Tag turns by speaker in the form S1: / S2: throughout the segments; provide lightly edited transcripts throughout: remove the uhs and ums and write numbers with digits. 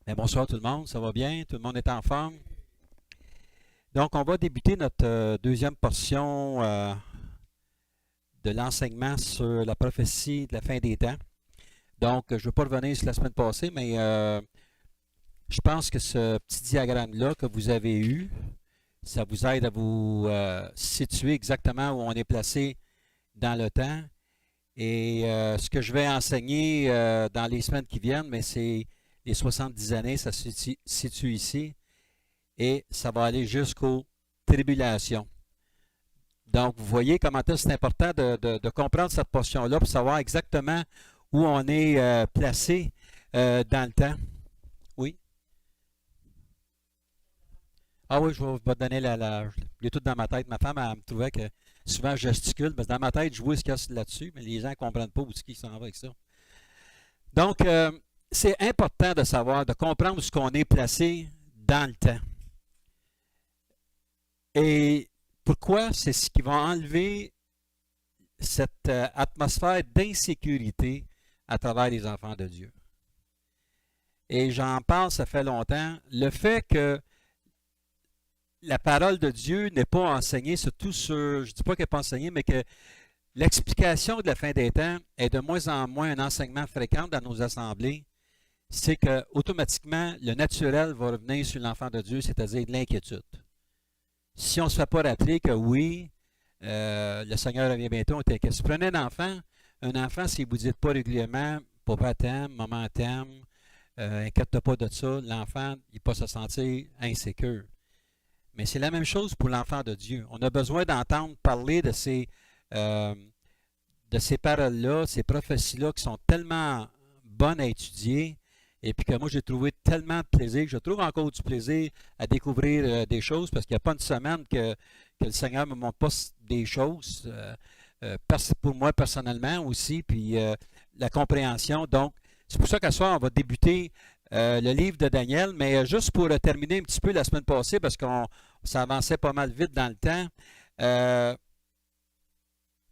S1: Bien, bonsoir tout le monde, ça va bien? Tout le monde est en forme? Donc, on va débuter notre deuxième portion de l'enseignement sur la prophétie de la fin des temps. Donc, je ne veux pas revenir sur la semaine passée, mais je pense que ce petit diagramme-là que vous avez eu, ça vous aide à vous situer exactement où on est placé dans le temps. Et ce que je vais enseigner dans les semaines qui viennent, mais c'est les 70 années, ça se situe ici. Et ça va aller jusqu'aux tribulations. Donc, vous voyez comment c'est important de comprendre cette portion-là pour savoir exactement où on est placé dans le temps. Oui? Ah oui, je vais vous donner je l'ai tout dans ma tête. Ma femme, elle me trouvait que souvent je gesticule, parce que dans ma tête, je vois ce qu'il y a là-dessus, mais les gens ne comprennent pas où est-ce qu'ils s'en va avec ça. Donc, c'est important de savoir, de comprendre où ce qu'on est placé dans le temps. Et pourquoi? C'est ce qui va enlever cette atmosphère d'insécurité à travers les enfants de Dieu. Et j'en parle, ça fait longtemps. Le fait que la parole de Dieu n'est pas enseignée, surtout sur, je ne dis pas qu'elle n'est pas enseignée, mais que l'explication de la fin des temps est de moins en moins un enseignement fréquent dans nos assemblées, c'est que automatiquement le naturel va revenir sur l'enfant de Dieu, c'est-à-dire de l'inquiétude. Si on ne se fait pas rappeler que oui, le Seigneur revient bientôt, on est inquiet. Si vous prenez un enfant, si vous ne dites pas régulièrement, papa t'aime, maman t'aime, inquiète-toi pas de ça, l'enfant, il peut se sentir insécure. Mais c'est la même chose pour l'enfant de Dieu. On a besoin d'entendre parler de ces paroles-là, ces prophéties-là qui sont tellement bonnes à étudier et puis que moi j'ai trouvé tellement de plaisir, je trouve encore du plaisir à découvrir des choses parce qu'il n'y a pas une semaine que le Seigneur ne me montre pas des choses pour moi personnellement aussi, puis la compréhension. Donc, c'est pour ça qu'à ce soir, on va débuter le livre de Daniel, mais juste pour terminer un petit peu la semaine passée, parce que ça avançait pas mal vite dans le temps,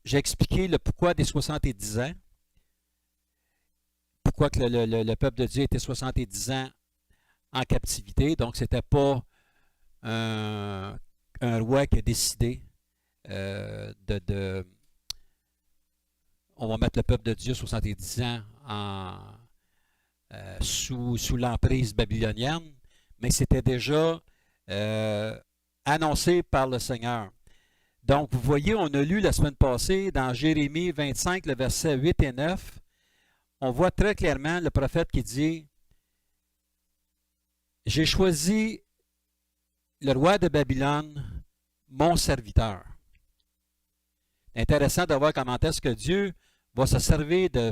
S1: j'ai expliqué le pourquoi des 70 ans, pourquoi que le peuple de Dieu était 70 ans en captivité. Donc, ce n'était pas un roi qui a décidé on va mettre le peuple de Dieu 70 ans sous l'emprise babylonienne, mais c'était déjà annoncé par le Seigneur. Donc, vous voyez, on a lu la semaine passée dans Jérémie 25, le verset 8 et 9, on voit très clairement le prophète qui dit « J'ai choisi le roi de Babylone, mon serviteur. » Intéressant de voir comment est-ce que Dieu va se servir de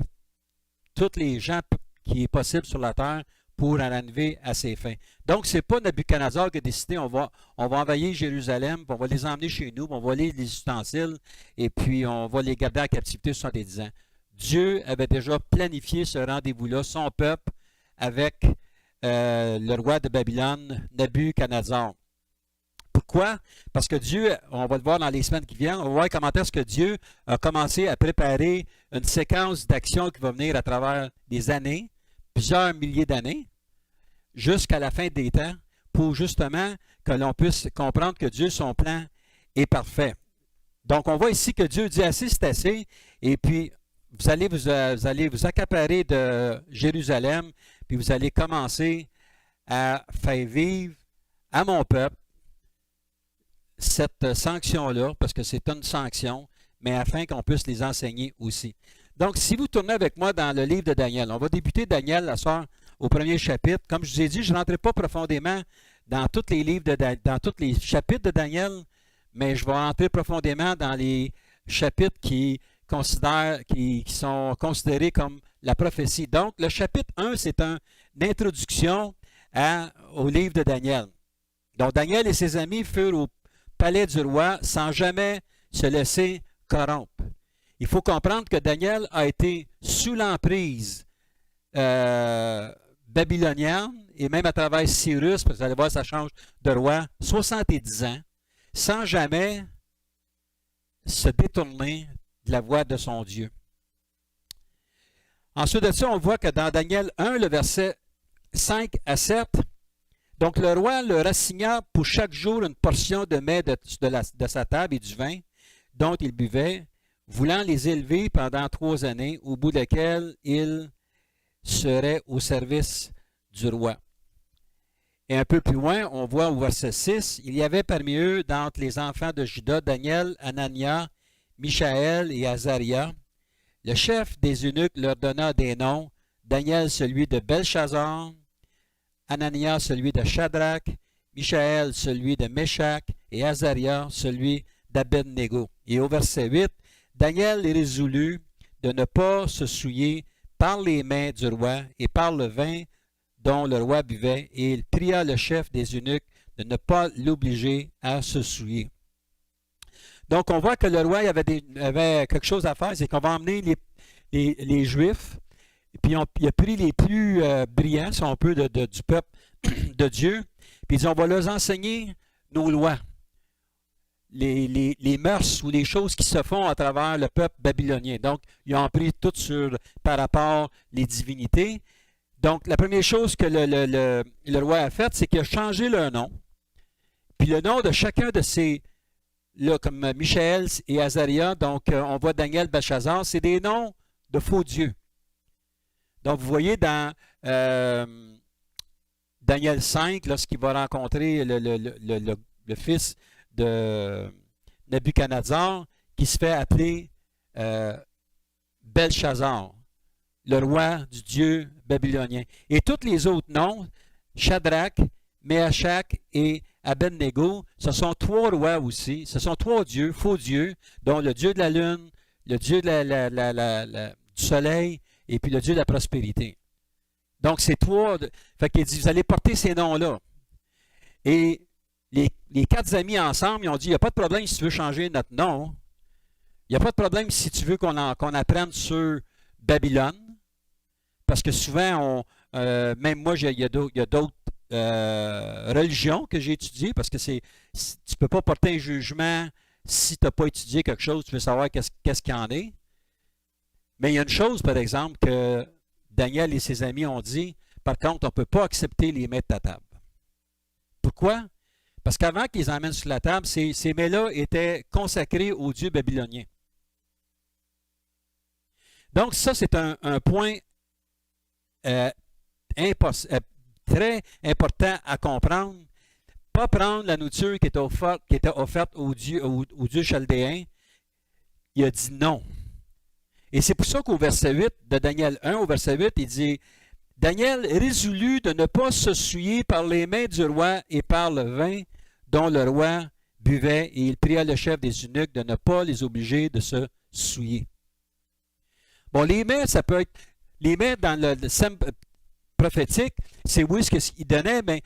S1: tous les gens qui est possible sur la terre pour en arriver à ses fins. Donc, ce n'est pas Nabuchodonosor qui a décidé on va envahir Jérusalem, puis on va les emmener chez nous, puis on va voler les ustensiles, et puis on va les garder en captivité 70 ans. Dieu avait déjà planifié ce rendez-vous-là, son peuple, avec le roi de Babylone, Nabuchodonosor. Pourquoi? Parce que Dieu, on va le voir dans les semaines qui viennent, on va voir comment est-ce que Dieu a commencé à préparer une séquence d'actions qui va venir à travers des années, plusieurs milliers d'années, jusqu'à la fin des temps, pour justement que l'on puisse comprendre que Dieu, son plan est parfait. Donc, on voit ici que Dieu dit assez, c'est assez, et puis vous allez vous accaparer de Jérusalem, puis vous allez commencer à faire vivre à mon peuple cette sanction-là, parce que c'est une sanction, mais afin qu'on puisse les enseigner aussi. Donc, si vous tournez avec moi dans le livre de Daniel, on va débuter Daniel la soir au premier chapitre. Comme je vous ai dit, je ne rentrerai pas profondément dans tous les livres dans tous les chapitres de Daniel, mais je vais rentrer profondément dans les chapitres qui sont considérés comme la prophétie. Donc, le chapitre 1, c'est une introduction au livre de Daniel. Donc, Daniel et ses amis furent au palais du roi sans jamais se laisser corrompre. Il faut comprendre que Daniel a été sous l'emprise babylonienne et même à travers Cyrus, parce que vous allez voir, ça change de roi, 70 ans, sans jamais se détourner de la voie de son Dieu. Ensuite de ça, on voit que dans Daniel 1, le verset 5 à 7, donc le roi leur assigna pour chaque jour une portion de mets de sa table et du vin dont ils buvaient, voulant les élever pendant 3 années, au bout desquelles ils seraient au service du roi. Et un peu plus loin, on voit au verset 6, il y avait parmi eux, d'entre les enfants de Juda, Daniel, Anania, Michaël et Azaria. Le chef des eunuques leur donna des noms, Daniel celui de Belchazzar, Anania celui de Shadrach, Michaël celui de Meshach et Azaria celui d'Abednego. Et au verset 8, Daniel résolut de ne pas se souiller par les mains du roi et par le vin dont le roi buvait, et il pria le chef des eunuques de ne pas l'obliger à se souiller. Donc, on voit que le roi avait quelque chose à faire, c'est qu'on va emmener les Juifs, et puis il a pris les plus brillants, si on peut, du peuple de Dieu, puis il dit, on va leur enseigner nos lois, les mœurs ou les choses qui se font à travers le peuple babylonien. Donc, ils ont appris tout par rapport aux divinités. Donc, la première chose que le roi a faite, c'est qu'il a changé leur nom. Puis le nom de chacun de ces, là, comme Michaël et Azaria, donc on voit Daniel, Belchazzar, c'est des noms de faux dieux. Donc, vous voyez dans Daniel 5, lorsqu'il va rencontrer le fils de Nebuchadnezzar, qui se fait appeler Belchazzar, le roi du dieu babylonien. Et tous les autres noms, Shadrach, Meshach et Abednego, ce sont 3 rois aussi. Ce sont 3 dieux, faux dieux, dont le dieu de la lune, le dieu du soleil et puis le dieu de la prospérité. Donc, c'est 3. Fait qu'il dit, vous allez porter ces noms-là. Et les 4 amis ensemble, ils ont dit, il n'y a pas de problème si tu veux changer notre nom. Il n'y a pas de problème si tu veux qu'on apprenne sur Babylone. Parce que souvent, même moi, il y a d'autres religions que j'ai étudiées, parce que tu ne peux pas porter un jugement si tu n'as pas étudié quelque chose, tu veux savoir qu'est-ce qu'il y en est. Mais il y a une chose, par exemple, que Daniel et ses amis ont dit, par contre, on ne peut pas accepter les mets de ta table. Pourquoi? Parce qu'avant qu'ils les emmènent sur la table, ces mets-là étaient consacrés aux dieux babyloniens. Donc ça, c'est un point très important à comprendre. Pas prendre la nourriture qui était offerte aux dieux chaldéens. Il a dit non. Et c'est pour ça qu'au verset 8 de Daniel 1, au verset 8, il dit « Daniel résolut de ne pas se souiller par les mains du roi et par le vin dont le roi buvait, et il pria le chef des eunuques de ne pas les obliger de se souiller. » Bon, les mets, ça peut être... Les mets dans le système prophétique, c'est oui ce qu'il donnait, mais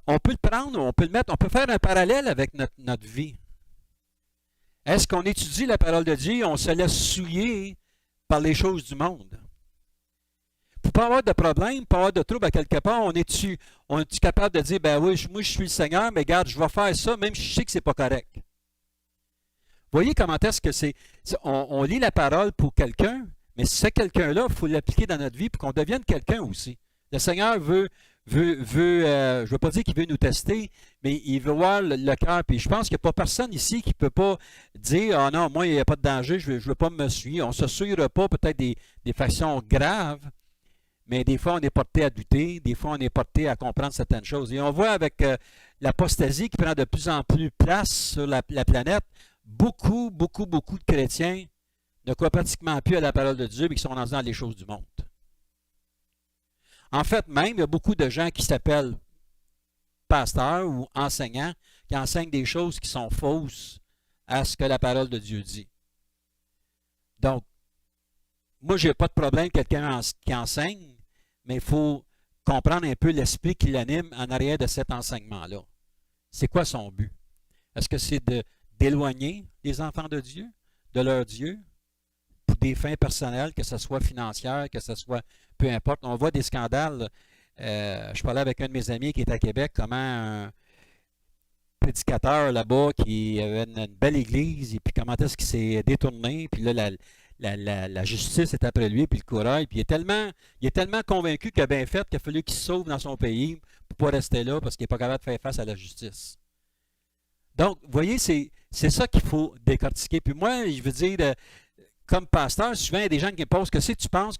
S1: on peut le prendre, on peut le mettre, on peut faire un parallèle avec notre vie. Est-ce qu'on étudie la parole de Dieu et on se laisse souiller par les choses du monde? Pour ne pas avoir de problème, pas avoir de trouble à quelque part, on est-tu capable de dire, ben oui, moi je suis le Seigneur, mais regarde, je vais faire ça, même si je sais que ce n'est pas correct. Vous voyez comment est-ce que c'est... On lit la parole pour quelqu'un, mais ce quelqu'un-là, il faut l'appliquer dans notre vie pour qu'on devienne quelqu'un aussi. Le Seigneur veut je ne veux pas dire qu'il veut nous tester, mais il veut voir le cœur. Puis je pense qu'il n'y a pas personne ici qui ne peut pas dire « Ah non, moi, il n'y a pas de danger, je ne veux pas me suivre. » On ne se souillera pas peut-être des façons graves, mais des fois, on est porté à douter, des fois, on est porté à comprendre certaines choses. Et on voit avec l'apostasie qui prend de plus en plus place sur la planète, beaucoup de chrétiens ne croient pratiquement plus à la parole de Dieu, mais qui sont dans les choses du monde. En fait, même, il y a beaucoup de gens qui s'appellent pasteurs ou enseignants, qui enseignent des choses qui sont fausses à ce que la parole de Dieu dit. Donc, moi, je n'ai pas de problème quelqu'un qui enseigne, mais il faut comprendre un peu l'esprit qui l'anime en arrière de cet enseignement-là. C'est quoi son but? Est-ce que c'est d'éloigner les enfants de Dieu, de leur Dieu, pour des fins personnelles, que ce soit financière, que ce soit peu importe. On voit des scandales. Je parlais avec un de mes amis qui est à Québec, comment un prédicateur là-bas qui avait une belle église, et puis comment est-ce qu'il s'est détourné, puis là, la justice est après lui, puis le courage. Puis il est tellement convaincu qu'il a bien fait qu'il a fallu qu'il se sauve dans son pays pour ne pas rester là parce qu'il n'est pas capable de faire face à la justice. Donc, vous voyez, c'est ça qu'il faut décortiquer. Puis moi, je veux dire, comme pasteur, souvent, il y a des gens qui me posent que si tu penses,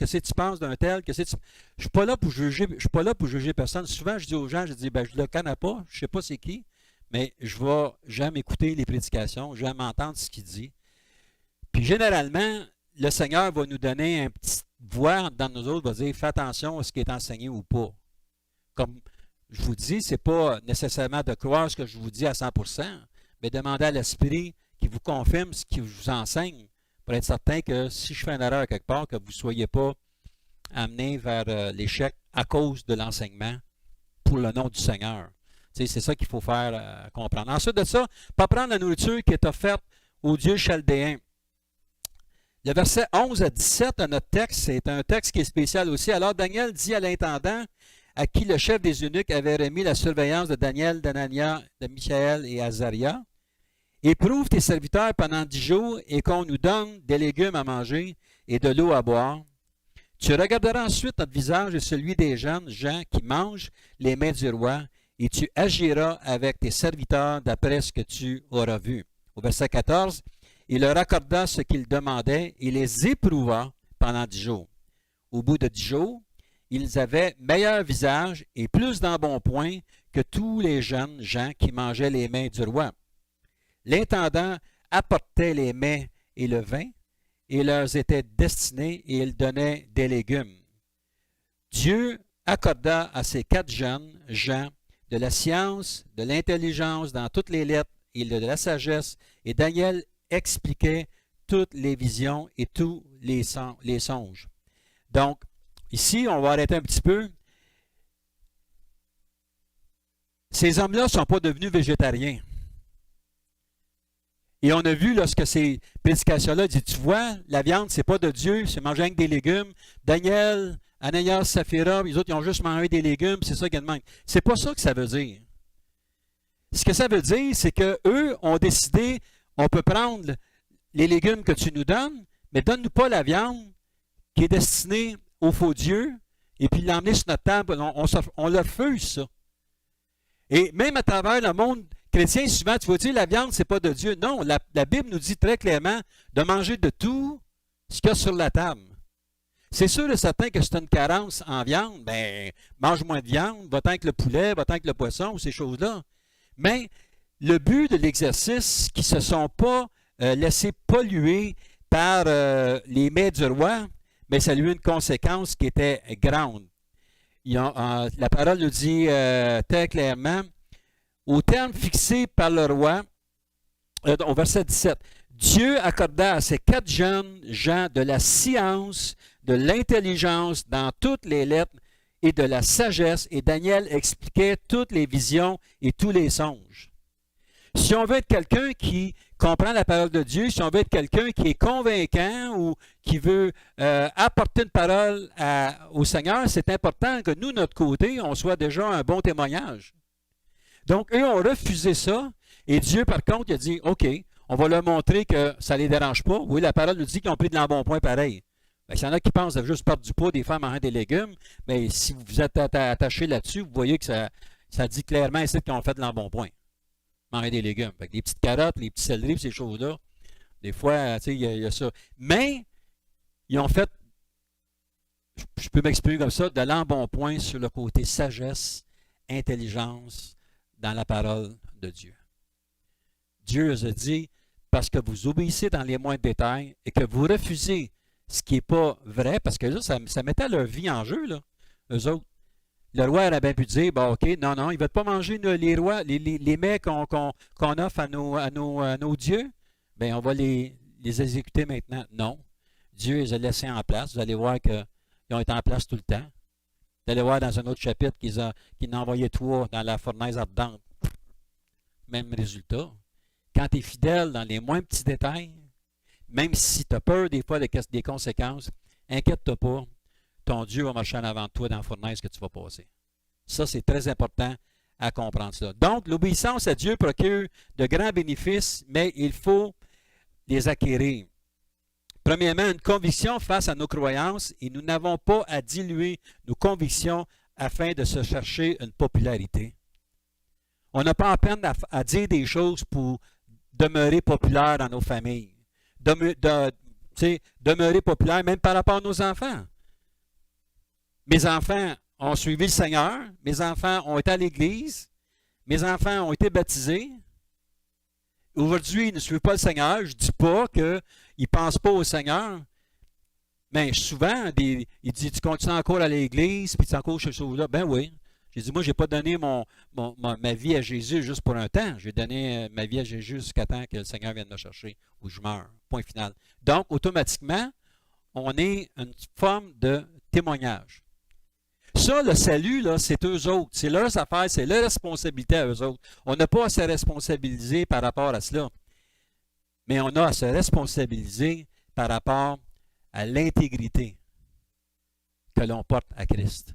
S1: d'un tel, je ne suis pas là pour juger personne. Souvent, je dis aux gens, je ne le connais pas, je ne sais pas c'est qui, mais j'aime écouter les prédications, j'aime entendre ce qu'il dit. Puis généralement, le Seigneur va nous donner une petite voix dans nous autres, va dire fais attention à ce qui est enseigné ou pas. Comme je vous dis, ce n'est pas nécessairement de croire ce que je vous dis à 100%, mais demandez à l'Esprit qui vous confirme ce qu'il vous enseigne pour être certain que si je fais une erreur quelque part, que vous ne soyez pas amené vers l'échec à cause de l'enseignement pour le nom du Seigneur. C'est ça qu'il faut faire comprendre. Ensuite de ça, pas prendre la nourriture qui est offerte aux dieux chaldéens. Le verset 11 à 17 de notre texte, c'est un texte qui est spécial aussi. Alors Daniel dit à l'intendant, à qui le chef des eunuques avait remis la surveillance de Daniel, d'Anania, de Michaël et Azaria, éprouve tes serviteurs pendant 10 jours et qu'on nous donne des légumes à manger et de l'eau à boire. Tu regarderas ensuite notre visage et celui des jeunes gens qui mangent les mets du roi et tu agiras avec tes serviteurs d'après ce que tu auras vu. Au verset 14, il leur accorda ce qu'ils demandaient et les éprouva pendant 10 jours. Au bout de 10 jours, ils avaient meilleur visage et plus d'embonpoint que tous les jeunes gens qui mangeaient les mets du roi. L'intendant apportait les mets et le vin et leur étaient destinés et il donnait des légumes. Dieu accorda à ces 4 jeunes gens de la science, de l'intelligence dans toutes les lettres et de la sagesse, et Daniel expliquait toutes les visions et tous les songes. Donc, ici, on va arrêter un petit peu. Ces hommes-là ne sont pas devenus végétariens. Et on a vu lorsque ces prédications-là disent, tu vois, la viande, c'est pas de Dieu, c'est manger avec des légumes. Daniel, Ananias, Saphira, les autres, ils ont juste mangé des légumes, c'est ça qu'ils demandent. C'est pas ça que ça veut dire. Ce que ça veut dire, c'est qu'eux ont décidé, on peut prendre les légumes que tu nous donnes, mais donne-nous pas la viande qui est destinée au faux Dieu, et puis l'emmener sur notre table, on leur refuse ça. Et même à travers le monde chrétien, souvent, tu vas dire, la viande, c'est pas de Dieu. Non, la Bible nous dit très clairement de manger de tout ce qu'il y a sur la table. C'est sûr et certain que si tu as une carence en viande, ben, mange moins de viande, va-t'en avec le poulet, va-t'en avec le poisson, ou ces choses-là. Mais le but de l'exercice, qui ne se sont pas laissés polluer par les mets du roi, mais ça a eu une conséquence qui était grande. La parole nous dit très clairement, au terme fixé par le roi, au verset 17, Dieu accorda à ces 4 jeunes gens de la science, de l'intelligence dans toutes les lettres et de la sagesse, et Daniel expliquait toutes les visions et tous les songes. Si on veut être quelqu'un qui comprend la parole de Dieu, si on veut être quelqu'un qui est convaincant ou qui veut apporter une parole au Seigneur, c'est important que nous, notre côté, on soit déjà un bon témoignage. Donc, eux ont refusé ça, et Dieu, par contre, il a dit, OK, on va leur montrer que ça ne les dérange pas. Oui, la parole nous dit qu'ils ont pris de l'embonpoint pareil. Il y en a qui pensent de juste perdre du poids, des femmes manger des légumes, mais si vous êtes attaché là-dessus, vous voyez que ça dit clairement ici qu'ils ont fait de l'embonpoint. Manger des légumes. Fait que les petites carottes, les petits céleris, ces choses-là, des fois, tu sais, il y a ça. Mais, ils ont fait, je peux m'exprimer comme ça, de l'embonpoint sur le côté sagesse, intelligence, dans la parole de Dieu. Dieu a dit, parce que vous obéissez dans les moindres détails et que vous refusez ce qui n'est pas vrai, parce que là, ça mettait leur vie en jeu, là, eux autres. Le roi aurait bien pu dire, bon, OK, non, il ne va pas manger les mets qu'on offre à nos dieux. Bien, on va les exécuter maintenant. Non. Dieu les a laissés en place. Vous allez voir qu'ils ont été en place tout le temps. Vous allez voir dans un autre chapitre qu'il en a envoyé 3 dans la fournaise ardente. Même résultat. Quand tu es fidèle dans les moins petits détails, même si tu as peur des fois des conséquences, inquiète-toi pas. Ton Dieu va marcher en avant de toi dans la fournaise que tu vas passer. Ça, c'est très important à comprendre ça. Donc, l'obéissance à Dieu procure de grands bénéfices, mais il faut les acquérir. Premièrement, une conviction face à nos croyances et nous n'avons pas à diluer nos convictions afin de se chercher une popularité. On n'a pas à peine à dire des choses pour demeurer populaire dans nos familles. Demeurer populaire même par rapport à nos enfants. Mes enfants ont suivi le Seigneur, mes enfants ont été à l'Église, mes enfants ont été baptisés. Aujourd'hui, ils ne suivent pas le Seigneur. Je ne dis pas qu'ils ne pensent pas au Seigneur. Mais souvent, ils disent, tu continues encore à l'Église, puis tu es encore chez ce là. Ben oui. J'ai dit, moi, je n'ai pas donné ma vie à Jésus juste pour un temps. J'ai donné ma vie à Jésus jusqu'à temps que le Seigneur vienne me chercher ou je meurs. Point final. Donc, automatiquement, on est une forme de témoignage. Ça, le salut, là, c'est eux autres. C'est leurs affaires, c'est leur responsabilité à eux autres. On n'a pas à se responsabiliser par rapport à cela. Mais on a à se responsabiliser par rapport à l'intégrité que l'on porte à Christ.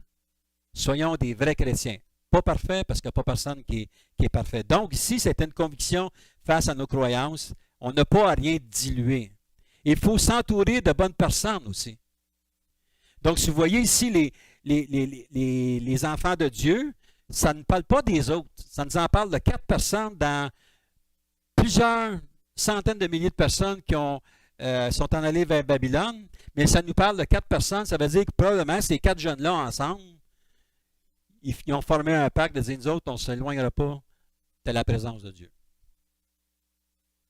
S1: Soyons des vrais chrétiens. Pas parfaits, parce qu'il n'y a pas personne qui est parfait. Donc, ici, c'est une conviction face à nos croyances. On n'a pas à rien diluer. Il faut s'entourer de bonnes personnes aussi. Donc, si vous voyez ici les enfants de Dieu, ça ne parle pas des autres. Ça nous en parle de 4 personnes dans plusieurs centaines de milliers de personnes qui sont en allées vers Babylone. Mais ça nous parle de 4 personnes. Ça veut dire que probablement ces 4 jeunes-là ensemble, ils ont formé un pacte de dire, nous autres, on ne s'éloignera pas de la présence de Dieu.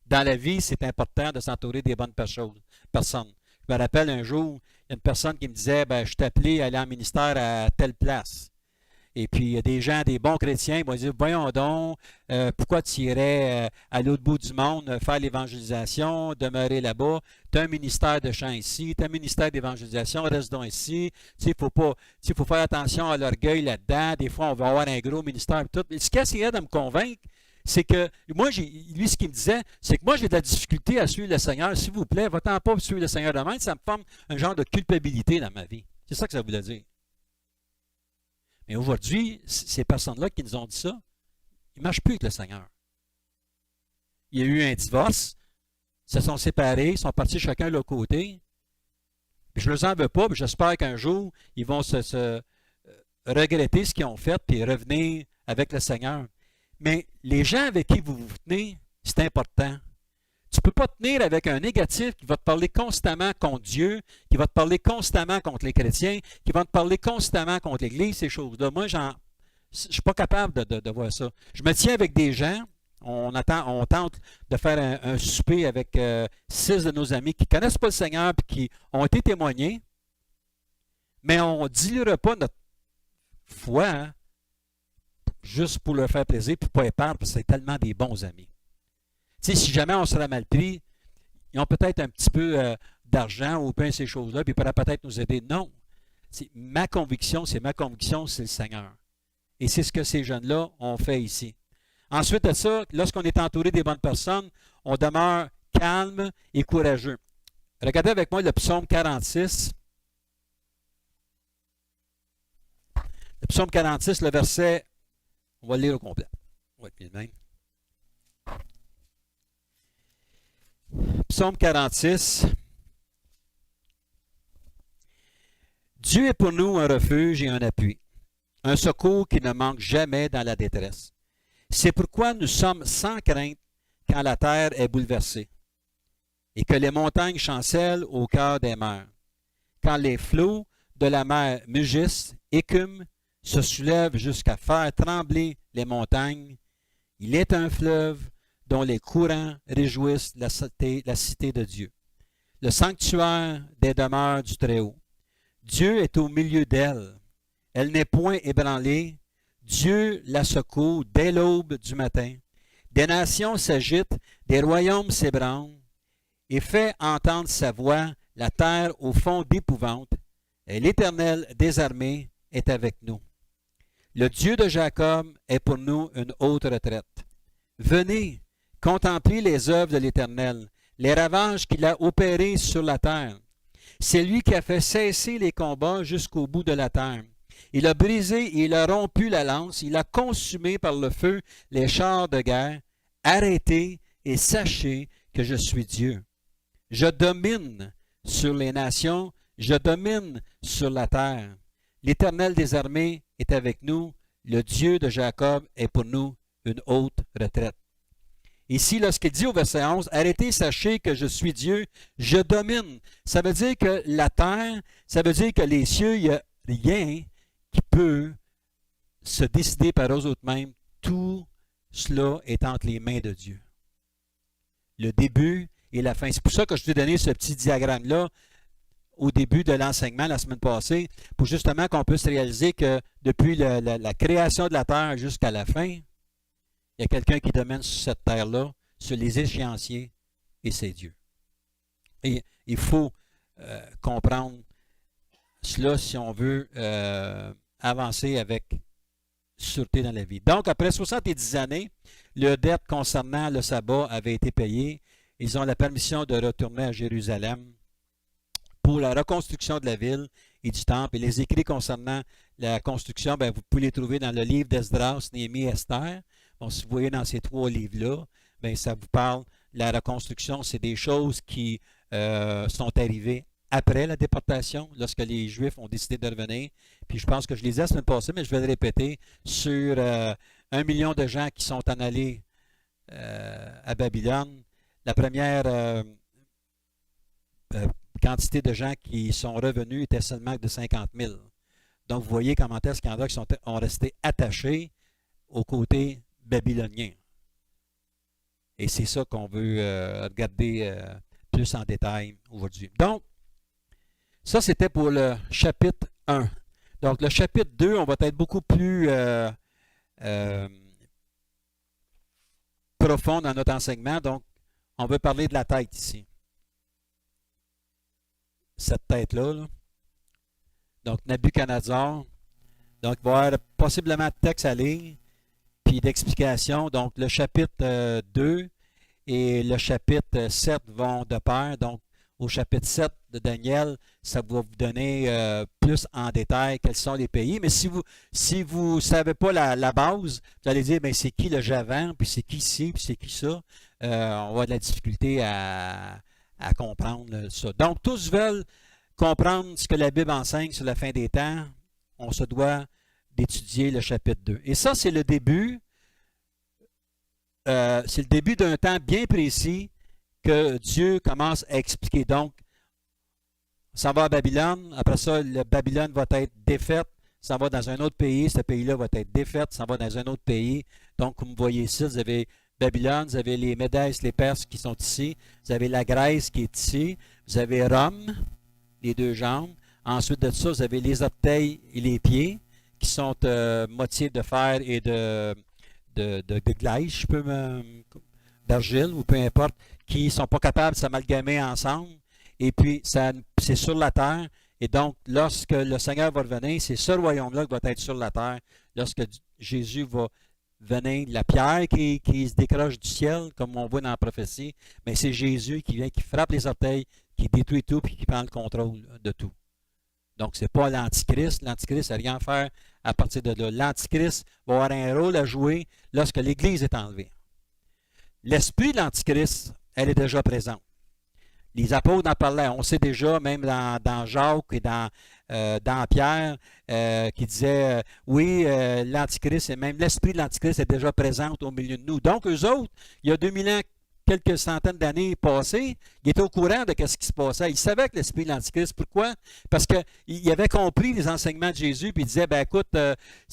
S1: Dans la vie, c'est important de s'entourer des bonnes personnes. Je me rappelle un jour, il y a une personne qui me disait, je suis appelé à aller en ministère à telle place. Et puis, il y a des gens, des bons chrétiens, ils vont dire, voyons donc, pourquoi tu irais à l'autre bout du monde faire l'évangélisation, demeurer là-bas? Tu as un ministère de chant ici, tu as un ministère d'évangélisation, reste donc ici. Il faut faire attention à l'orgueil là-dedans. Des fois, on va avoir un gros ministère. Tout. Ce qu'il essayait de me convaincre, c'est que, lui, ce qu'il me disait, c'est que moi, j'ai de la difficulté à suivre le Seigneur. S'il vous plaît, va-t'en pas suivre le Seigneur de même, ça me forme un genre de culpabilité dans ma vie. C'est ça que ça voulait dire. Mais aujourd'hui, ces personnes-là qui nous ont dit ça, ils ne marchent plus avec le Seigneur. Il y a eu un divorce, ils se sont séparés, ils sont partis chacun de leur côté. Puis je ne les en veux pas, mais j'espère qu'un jour, ils vont se regretter ce qu'ils ont fait et revenir avec le Seigneur. Mais les gens avec qui vous vous tenez, c'est important. Tu ne peux pas tenir avec un négatif qui va te parler constamment contre Dieu, qui va te parler constamment contre les chrétiens, qui va te parler constamment contre l'Église, ces choses-là. Moi, je ne suis pas capable de voir ça. Je me tiens avec des gens, on tente de faire un souper avec 6 de nos amis qui ne connaissent pas le Seigneur et qui ont été témoignés, mais on ne diluera pas notre foi juste pour leur faire plaisir et pour ne pas perdre, parce que c'est tellement des bons amis. Tu sais, si jamais on serait mal pris, ils ont peut-être un petit peu d'argent ou peu ces choses-là, puis ils pourraient peut-être nous aider. Non. Ma conviction, c'est le Seigneur. Et c'est ce que ces jeunes-là ont fait ici. Ensuite de ça, lorsqu'on est entouré des bonnes personnes, on demeure calme et courageux. Regardez avec moi le psaume 46. Le psaume 46, le verset, on va le lire au complet. On va être bien même. Psaume 46. Dieu est pour nous un refuge et un appui, un secours qui ne manque jamais dans la détresse. C'est pourquoi nous sommes sans crainte quand la terre est bouleversée et que les montagnes chancellent au cœur des mers. Quand les flots de la mer mugissent, écument, se soulèvent jusqu'à faire trembler les montagnes, il est un fleuve dont les courants réjouissent la cité de Dieu, le sanctuaire des demeures du Très-Haut. Dieu est au milieu d'elle. Elle n'est point ébranlée. Dieu la secoue dès l'aube du matin. Des nations s'agitent, des royaumes s'ébranlent, et fait entendre sa voix la terre au fond d'épouvante, et l'Éternel des armées est avec nous. Le Dieu de Jacob est pour nous une haute retraite. Venez, contemplez les œuvres de l'Éternel, les ravages qu'il a opérés sur la terre. C'est lui qui a fait cesser les combats jusqu'au bout de la terre. Il a brisé et il a rompu la lance, il a consumé par le feu les chars de guerre. Arrêtez et sachez que je suis Dieu. Je domine sur les nations, je domine sur la terre. L'Éternel des armées est avec nous, le Dieu de Jacob est pour nous une haute retraite. Ici, lorsqu'il dit au verset 11, « Arrêtez, sachez que je suis Dieu, je domine », ça veut dire que la terre, ça veut dire que les cieux, il n'y a rien qui peut se décider par eux autres mêmes. Tout cela est entre les mains de Dieu. Le début et la fin. C'est pour ça que je t'ai donné ce petit diagramme-là au début de l'enseignement la semaine passée, pour justement qu'on puisse réaliser que depuis la création de la terre jusqu'à la fin, il y a quelqu'un qui domine sur cette terre-là, sur les échéanciers, et c'est Dieu. Et il faut comprendre cela si on veut avancer avec sûreté dans la vie. Donc, après 70 années, le dette concernant le sabbat avait été payé. Ils ont la permission de retourner à Jérusalem pour la reconstruction de la ville et du temple. Et les écrits concernant la construction, bien, vous pouvez les trouver dans le livre d'Esdras, Néhémie, Esther. Bon, si vous voyez dans ces trois livres-là, bien, ça vous parle de la reconstruction. C'est des choses qui sont arrivées après la déportation, lorsque les Juifs ont décidé de revenir. Puis je pense que je les ai la semaine passée, mais je vais le répéter, sur 1 million de gens qui sont en allés à Babylone. La première quantité de gens qui sont revenus était seulement de 50 000. Donc, vous voyez comment est-ce qu'il y en a qui ont resté attachés au côté babylonien. Et c'est ça qu'on veut regarder plus en détail aujourd'hui. Donc, ça, c'était pour le chapitre 1. Donc, le chapitre 2, on va être beaucoup plus profond dans notre enseignement. Donc, on veut parler de la tête ici. Cette tête-là. Là. Donc, Nabuchodonosor. Donc, il va y avoir possiblement de texte à lire, puis d'explications. Donc, le chapitre 2 et le chapitre 7 vont de pair. Donc, au chapitre 7 de Daniel, ça va vous donner plus en détail quels sont les pays. Mais si vous ne savez pas la base, vous allez dire, bien, c'est qui le Javan, puis c'est qui ci, puis c'est qui ça. On va avoir de la difficulté à comprendre ça. Donc, tous veulent comprendre ce que la Bible enseigne sur la fin des temps. On se doit d'étudier le chapitre 2. Et ça, c'est le début. C'est le début d'un temps bien précis que Dieu commence à expliquer. Donc, ça va à Babylone. Après ça, Babylone va être défaite. Ça va dans un autre pays. Ce pays-là va être défaite. Ça va dans un autre pays. Donc, comme vous voyez ici, vous avez Babylone, vous avez les Médès, les Perses qui sont ici. Vous avez la Grèce qui est ici. Vous avez Rome, les deux jambes. Ensuite de ça, vous avez les orteils et les pieds qui sont motifs de fer et de glaise, d'argile ou peu importe, qui ne sont pas capables de s'amalgamer ensemble. Et puis, c'est sur la terre. Et donc, lorsque le Seigneur va revenir, c'est ce royaume-là qui va être sur la terre. Lorsque Jésus va venir, la pierre qui se décroche du ciel, comme on voit dans la prophétie, mais c'est Jésus qui vient, qui frappe les orteils, qui détruit tout, puis qui prend le contrôle de tout. Donc, ce n'est pas l'Antichrist. L'Antichrist n'a rien à faire à partir de là. L'Antichrist va avoir un rôle à jouer lorsque l'Église est enlevée. L'esprit de l'Antichrist, elle est déjà présente. Les apôtres en parlaient. On sait déjà, même dans Jacques et dans Pierre, qui disaient, oui, l'Antichrist, et même l'esprit de l'Antichrist est déjà présent au milieu de nous. Donc, eux autres, il y a 2000 ans, quelques centaines d'années passées, ils étaient au courant de ce qui se passait. Ils savaient que l'esprit de l'Antichrist. Pourquoi? Parce qu'ils avaient compris les enseignements de Jésus, puis ils disaient, ben écoute,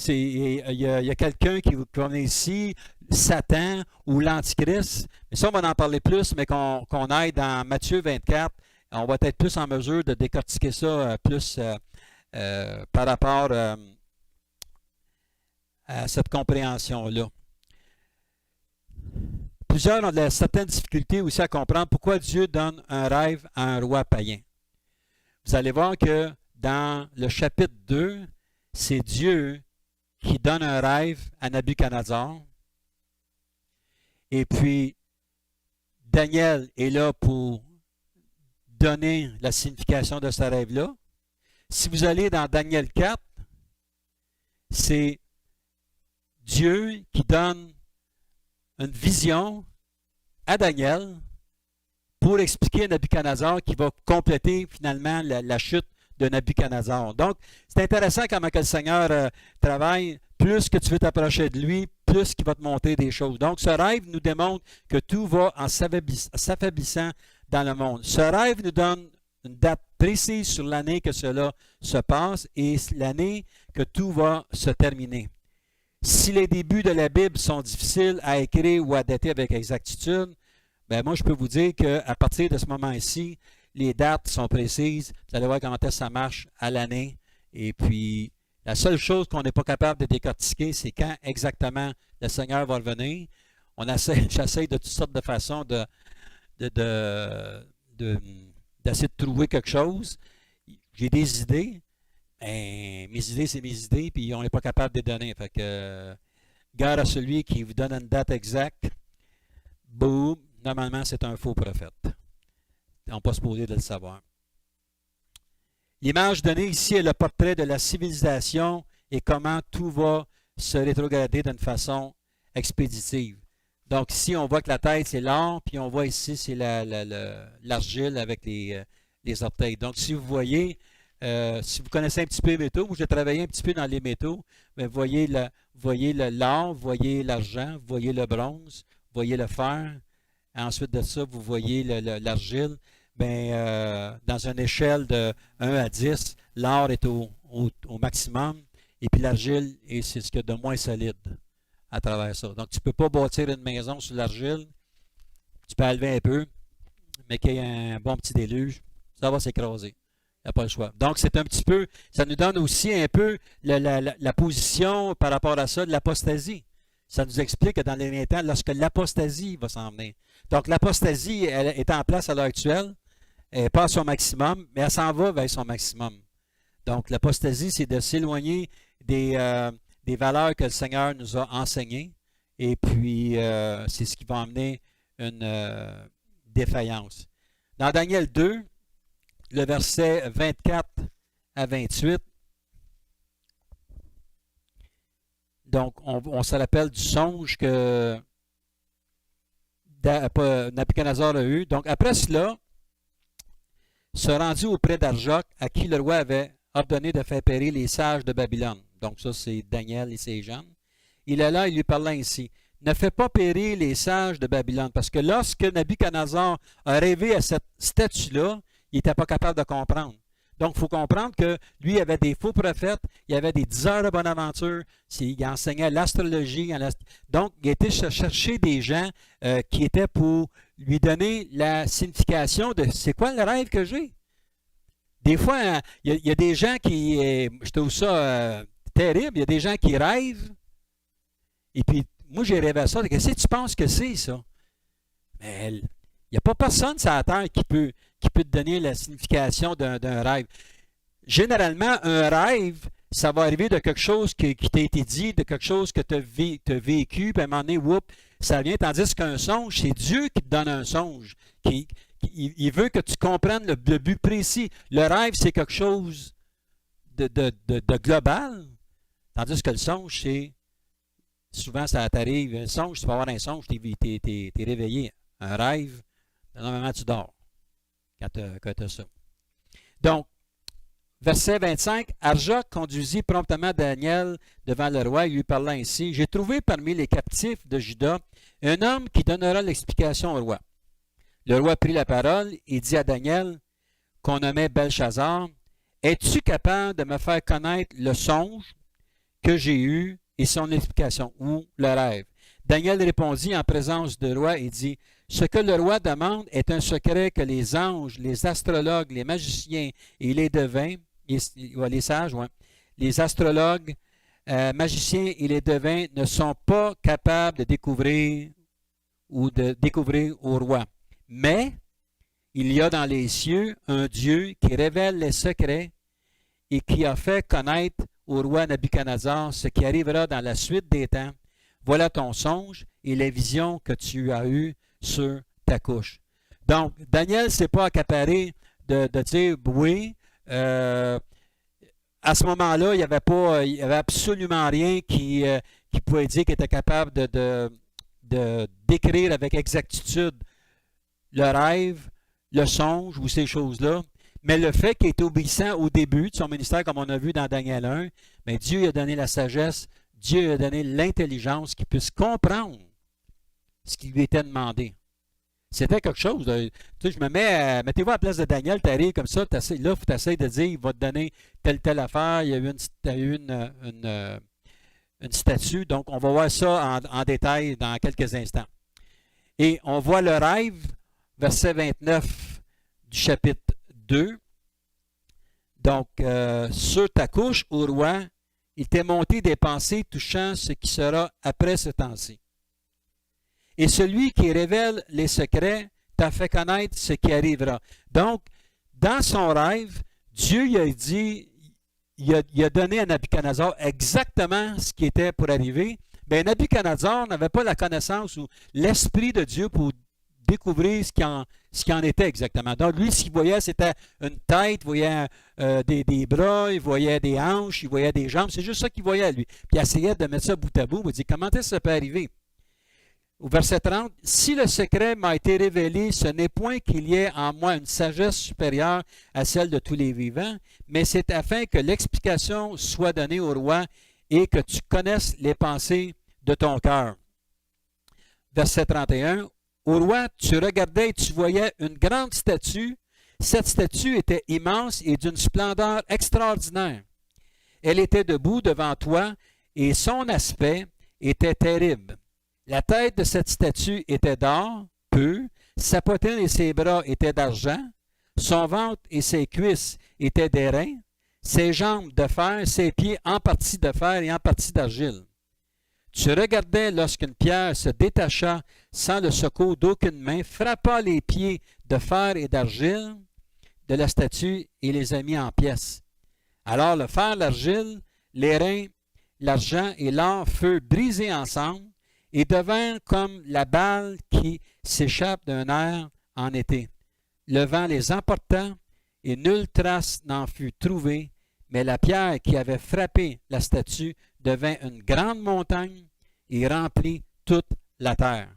S1: il y a quelqu'un qui va venir ici, Satan ou l'Antichrist. Mais ça, on va en parler plus, mais qu'on aille dans Matthieu 24, on va être plus en mesure de décortiquer ça plus par rapport à cette compréhension-là. Plusieurs ont certaines difficultés aussi à comprendre pourquoi Dieu donne un rêve à un roi païen. Vous allez voir que dans le chapitre 2, c'est Dieu qui donne un rêve à Nabuchodonosor. Et puis, Daniel est là pour donner la signification de ce rêve-là. Si vous allez dans Daniel 4, c'est Dieu qui donne une vision à Daniel, pour expliquer à Nabuchodonosor qui va compléter finalement la chute de Nabuchodonosor. Donc, c'est intéressant comment que le Seigneur travaille. Plus que tu veux t'approcher de lui, plus qu'il va te montrer des choses. Donc, ce rêve nous démontre que tout va en s'affaiblissant dans le monde. Ce rêve nous donne une date précise sur l'année que cela se passe et l'année que tout va se terminer. Si les débuts de la Bible sont difficiles à écrire ou à dater avec exactitude, ben moi, je peux vous dire qu'à partir de ce moment-ci, les dates sont précises. Vous allez voir comment ça marche à l'année. Et puis, la seule chose qu'on n'est pas capable de décortiquer, c'est quand exactement le Seigneur va revenir. J'essaie de toutes sortes de façons d'essayer de trouver quelque chose. J'ai des idées. Ben, mes idées, c'est mes idées, puis on n'est pas capable de les donner. Fait que, gare à celui qui vous donne une date exacte. Boum! Normalement, c'est un faux prophète. On n'est pas supposé de le savoir. L'image donnée ici est le portrait de la civilisation et comment tout va se rétrograder d'une façon expéditive. Donc ici, on voit que la tête, c'est l'or, puis on voit ici, c'est l'argile avec les orteils. Donc si vous voyez, si vous connaissez un petit peu les métaux, moi j'ai travaillé un petit peu dans les métaux, mais vous voyez l'or, vous voyez l'argent, vous voyez le bronze, vous voyez le fer. Ensuite de ça, vous voyez l'argile. Dans une échelle de 1 à 10, l'or est au maximum et puis l'argile, c'est ce qu'il y a de moins solide à travers ça. Donc, tu ne peux pas bâtir une maison sur l'argile. Tu peux enlever un peu, mais qu'il y ait un bon petit déluge, ça va s'écraser. Il n'y a pas le choix. Donc, c'est un petit peu, ça nous donne aussi un peu la position par rapport à ça de l'apostasie. Ça nous explique que dans les derniers temps, lorsque l'apostasie va s'en venir. Donc, l'apostasie, elle est en place à l'heure actuelle. Elle n'est pas à son maximum, mais elle s'en va vers son maximum. Donc, l'apostasie, c'est de s'éloigner des valeurs que le Seigneur nous a enseignées. Et puis, c'est ce qui va amener une défaillance. Dans Daniel 2, le verset 24 à 28, donc, on se rappelle du songe que Nabuchodonosor a eu. Donc, après cela, se rendit auprès d'Arjoc, à qui le roi avait ordonné de faire périr les sages de Babylone. Donc, ça, c'est Daniel et ses gens. Il alla et lui parla ainsi. Ne fais pas périr les sages de Babylone, parce que lorsque Nabuchodonosor a rêvé à cette statue-là, il n'était pas capable de comprendre. Donc, il faut comprendre que lui, il avait des faux prophètes, il avait des diseurs de bonne aventure, il enseignait l'astrologie. Donc, il était chercher des gens qui étaient pour lui donner la signification de c'est quoi le rêve que j'ai. Des fois, il y a des gens qui, je trouve ça terrible, il y a des gens qui rêvent, et puis moi, j'ai rêvé à ça. Qu'est-ce que tu penses que c'est, ça? Mais il n'y a pas personne sur la terre qui peut te donner la signification d'un rêve. Généralement, un rêve, ça va arriver de quelque chose qui t'a été dit, de quelque chose que tu as vécu, puis à un moment donné, ça vient. Tandis qu'un songe, c'est Dieu qui te donne un songe. Il veut que tu comprennes le but précis. Le rêve, c'est quelque chose de global, tandis que le songe, c'est souvent, ça t'arrive. Un songe, tu peux avoir un songe, tu es réveillé. Un rêve, normalement, tu dors quand tu as ça. Donc, verset 25, Arjoc conduisit promptement Daniel devant le roi et lui parla ainsi. J'ai trouvé parmi les captifs de Juda un homme qui donnera l'explication au roi. Le roi prit la parole et dit à Daniel, qu'on nommait Belchazar, es-tu capable de me faire connaître le songe que j'ai eu et son explication, ou le rêve? Daniel répondit en présence du roi et dit, ce que le roi demande est un secret que les anges, les astrologues, les magiciens et les devins, les sages, les astrologues, magiciens et les devins ne sont pas capables de découvrir ou de découvrir au roi. Mais il y a dans les cieux un Dieu qui révèle les secrets et qui a fait connaître au roi Nabuchodonosor ce qui arrivera dans la suite des temps. Voilà ton songe et les visions que tu as eues sur ta couche. Donc, Daniel ne s'est pas accaparé de dire oui. À ce moment-là, il n'y avait absolument rien qui pouvait dire qu'il était capable de décrire avec exactitude le rêve, le songe ou ces choses-là. Mais le fait qu'il est obéissant au début de son ministère, comme on a vu dans Daniel 1, mais Dieu lui a donné la sagesse, Dieu lui a donné l'intelligence qu'il puisse comprendre ce qui lui était demandé. C'était quelque chose. Tu sais, je me mets, mettez-vous à la place de Daniel, tu arrives comme ça, là, tu essaies de dire, il va te donner telle affaire, il y a eu une statue. Donc, on va voir ça en détail dans quelques instants. Et on voit le rêve, verset 29 du chapitre 2. Donc, sur ta couche, ô roi, il t'est monté des pensées touchant ce qui sera après ce temps-ci. Et celui qui révèle les secrets t'a fait connaître ce qui arrivera. Donc, dans son rêve, Dieu il a dit, il a donné à Nabuchodonosor exactement ce qui était pour arriver. Bien, Nabuchodonosor n'avait pas la connaissance ou l'esprit de Dieu pour découvrir ce qui en était exactement. Donc, lui, ce qu'il voyait, c'était une tête, il voyait des bras, il voyait des hanches, il voyait des jambes. C'est juste ça qu'il voyait, lui. Puis il essayait de mettre ça bout à bout. Il dit, comment est-ce que ça peut arriver? Au verset 30, « Si le secret m'a été révélé, ce n'est point qu'il y ait en moi une sagesse supérieure à celle de tous les vivants, mais c'est afin que l'explication soit donnée au roi et que tu connaisses les pensées de ton cœur. » Verset 31, « Au roi, tu regardais et tu voyais une grande statue. Cette statue était immense et d'une splendeur extraordinaire. Elle était debout devant toi et son aspect était terrible. La tête de cette statue était d'or pur, sa poitrine et ses bras étaient d'argent, son ventre et ses cuisses étaient d'airain, ses jambes de fer, ses pieds en partie de fer et en partie d'argile. Tu regardais lorsqu'une pierre se détacha sans le secours d'aucune main, frappa les pieds de fer et d'argile de la statue et les a mis en pièces. Alors le fer, l'argile, l'airain, l'argent et l'or furent brisés ensemble, et devint comme la balle qui s'échappe d'un air en été. Le vent les emporta, et nulle trace n'en fut trouvée, mais la pierre qui avait frappé la statue devint une grande montagne et remplit toute la terre.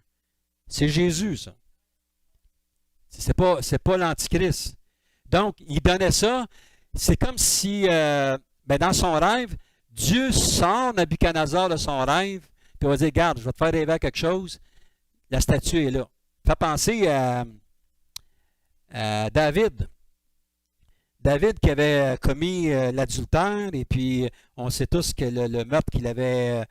S1: C'est Jésus, ça. C'est pas l'Antichrist. Donc, il donnait ça. C'est comme si, dans son rêve, Dieu sort Nabuchodonosor de son rêve, puis il va dire, regarde, je vais te faire rêver à quelque chose. La statue est là. Ça fait penser à David. David qui avait commis l'adultère, et puis on sait tous que le meurtre qu'il avait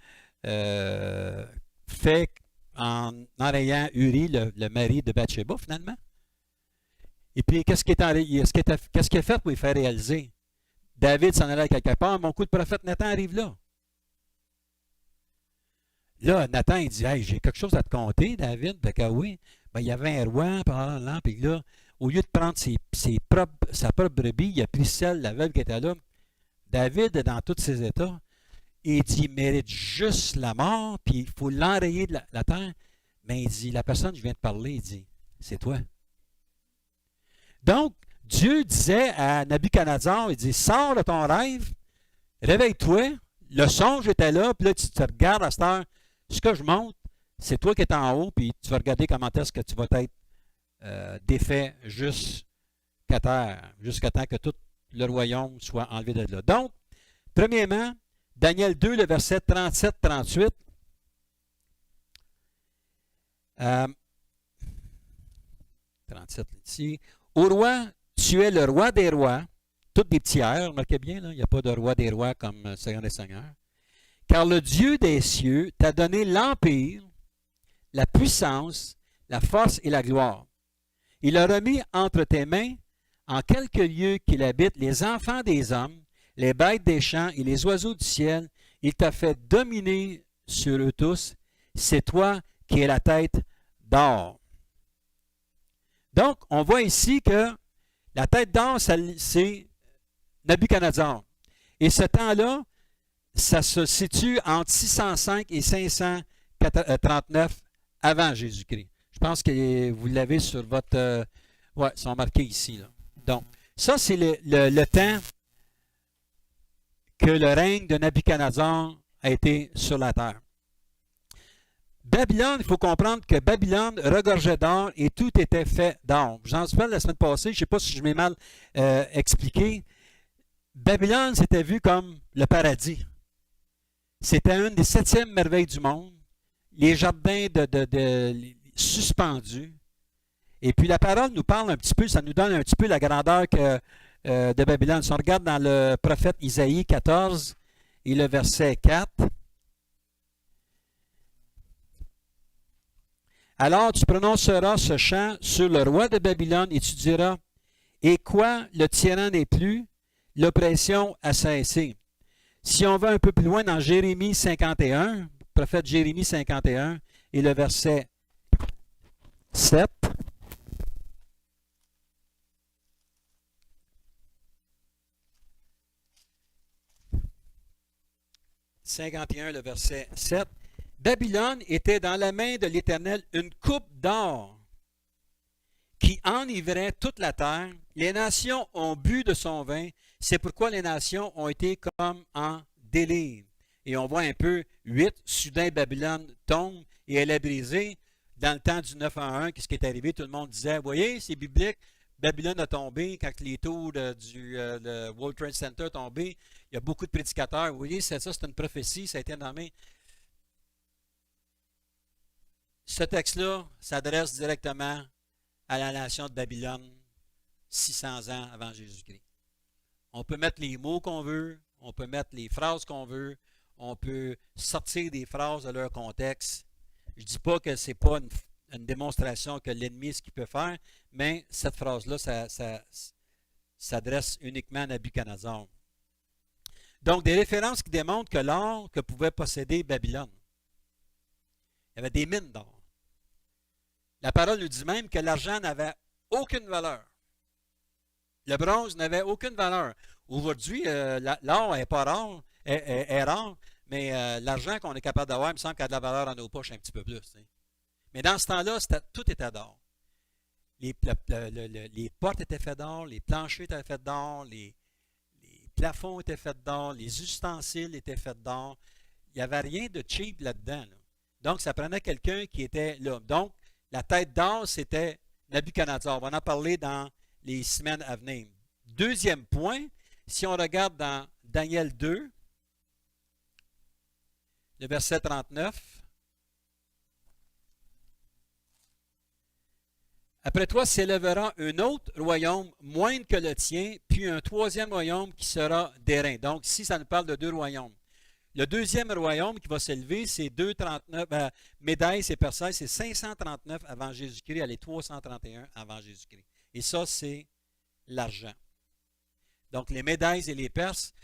S1: fait en enrayant Uri, le mari de Bathsheba, finalement. Et puis, qu'est-ce qu'il a fait pour lui faire réaliser? David s'en allait quelque part, mon coup de prophète Nathan arrive là. Là, Nathan, il dit, hey, j'ai quelque chose à te conter, David. Ben, que oui. Ben, il y avait un roi, puis là, au lieu de prendre sa propre brebis, il a pris celle, la veuve qui était là. David, dans tous ses états, il dit, il mérite juste la mort, puis il faut l'enrayer de la terre. Mais il dit, la personne que je viens de parler, il dit, c'est toi. Donc, Dieu disait à Nabuchodonosor, il dit, sors de ton rêve, réveille-toi, le songe était là, puis là, tu te regardes à cette heure, ce que je montre, c'est toi qui es en haut, puis tu vas regarder comment est-ce que tu vas être défait jusqu'à terre, jusqu'à temps que tout le royaume soit enlevé de là. Donc, premièrement, Daniel 2, le verset 37-38. 37 ici. Au roi, tu es le roi des rois, toutes des petits airs, remarquez bien, là, il n'y a pas de roi des rois comme Seigneur des seigneurs. Car le Dieu des cieux t'a donné l'empire, la puissance, la force et la gloire. Il a remis entre tes mains, en quelques lieux qu'il habite, les enfants des hommes, les bêtes des champs et les oiseaux du ciel. Il t'a fait dominer sur eux tous. C'est toi qui es la tête d'or. Donc, on voit ici que la tête d'or, c'est Nabuchodonosor. Et ce temps-là, ça se situe entre 605 et 539 avant Jésus-Christ. Je pense que vous l'avez sur votre... oui, ils sont marqués ici. Là. Donc, ça, c'est le temps que le règne de Nabuchodonosor a été sur la terre. Babylone, il faut comprendre que Babylone regorgeait d'or et tout était fait d'or. J'en suis parlé la semaine passée, je ne sais pas si je m'ai mal expliqué. Babylone, c'était vu comme le paradis. C'était une des 7e merveilles du monde. Les jardins suspendus. Et puis la parole nous parle un petit peu, ça nous donne un petit peu la grandeur de Babylone. Si on regarde dans le prophète Isaïe 14 et le verset 4, alors tu prononceras ce chant sur le roi de Babylone et tu diras, et quoi, le tyran n'est plus, l'oppression a cessé. Si on va un peu plus loin dans Jérémie 51, prophète Jérémie 51 et le verset 7, 51, le verset 7. Babylone était dans la main de l'Éternel une coupe d'or qui enivrait toute la terre. Les nations ont bu de son vin. C'est pourquoi les nations ont été comme en délire. Et on voit un peu 8, soudain Babylone tombe et elle est brisée. Dans le temps du 9-1, qu'est-ce qui est arrivé? Tout le monde disait, vous voyez, c'est biblique, Babylone a tombé quand les tours le World Trade Center ont tombé. Il y a beaucoup de prédicateurs. Vous voyez, ça c'est une prophétie, ça a été nommé. Ce texte-là s'adresse directement à la nation de Babylone 600 ans avant Jésus-Christ. On peut mettre les mots qu'on veut, on peut mettre les phrases qu'on veut, on peut sortir des phrases de leur contexte. Je ne dis pas que ce n'est pas une démonstration que l'ennemi, ce qu'il peut faire, mais cette phrase-là, ça s'adresse uniquement à Nabuchodonosor. Donc, des références qui démontrent que l'or que pouvait posséder Babylone, il y avait des mines d'or. La parole nous dit même que l'argent n'avait aucune valeur. Le bronze n'avait aucune valeur. Aujourd'hui, l'or n'est pas rare, est rare, mais l'argent qu'on est capable d'avoir, il me semble qu'il y a de la valeur dans nos poches un petit peu plus. Hein. Mais dans ce temps-là, tout était d'or. Les portes étaient faites d'or, les planchers étaient faits d'or, les plafonds étaient faits d'or, les ustensiles étaient faits d'or. Il n'y avait rien de cheap là-dedans. Là. Donc, ça prenait quelqu'un qui était là. Donc, la tête d'or, c'était Nabuchodonosor. On va en parler dans les semaines à venir. Deuxième point, si on regarde dans Daniel 2, le verset 39. Après toi s'élèvera un autre royaume moindre que le tien, puis un troisième royaume qui sera d'airain. Donc ici, ça nous parle de deux royaumes. Le deuxième royaume qui va s'élever, c'est 239, Médès et Perse, c'est 539 avant Jésus-Christ, elle est 331 avant Jésus-Christ. Et ça, c'est l'argent. Donc les Médès et les Perses,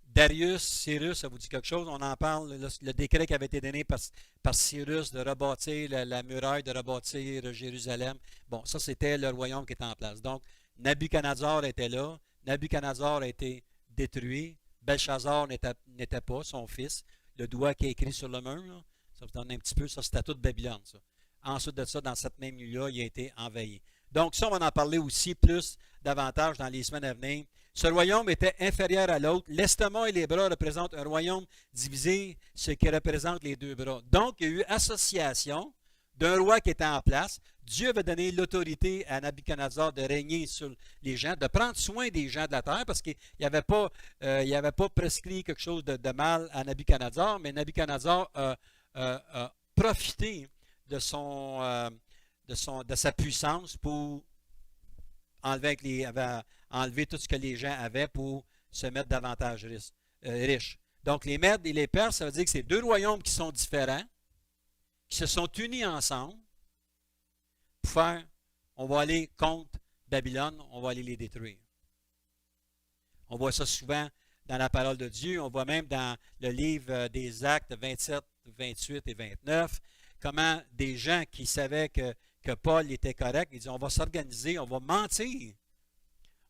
S1: Darius, Cyrus, ça vous dit quelque chose? On en parle, le décret qui avait été donné par Cyrus de rebâtir la muraille, de rebâtir Jérusalem. Bon, ça, c'était le royaume qui était en place. Donc, Nabuchodonosor était là. Nabuchodonosor a été détruit. Belshazzar n'était pas, son fils. Le doigt qui est écrit sur le mur, là, ça vous donne un petit peu, ça, c'était toute Babylone, ça. Ensuite de ça, dans cette même nuit-là, il a été envahi. Donc, ça, on va en parler aussi plus, davantage dans les semaines à venir. Ce royaume était inférieur à l'autre. L'estomac et les bras représentent un royaume divisé, ce qui représente les deux bras. Donc, il y a eu association d'un roi qui était en place. Dieu avait donné l'autorité à Nabuchodonosor de régner sur les gens, de prendre soin des gens de la terre, parce qu'il n'avait pas prescrit quelque chose de mal à Nabuchodonosor, mais Nabuchodonosor a profité de sa puissance pour enlever tout ce que les gens avaient pour se mettre davantage riches. Donc, les Mèdes et les Perses, ça veut dire que c'est deux royaumes qui sont différents, qui se sont unis ensemble pour faire, on va aller contre Babylone, on va aller les détruire. On voit ça souvent dans la parole de Dieu, on voit même dans le livre des Actes 27, 28 et 29, comment des gens qui savaient que Paul était correct, ils disaient, on va s'organiser, on va mentir,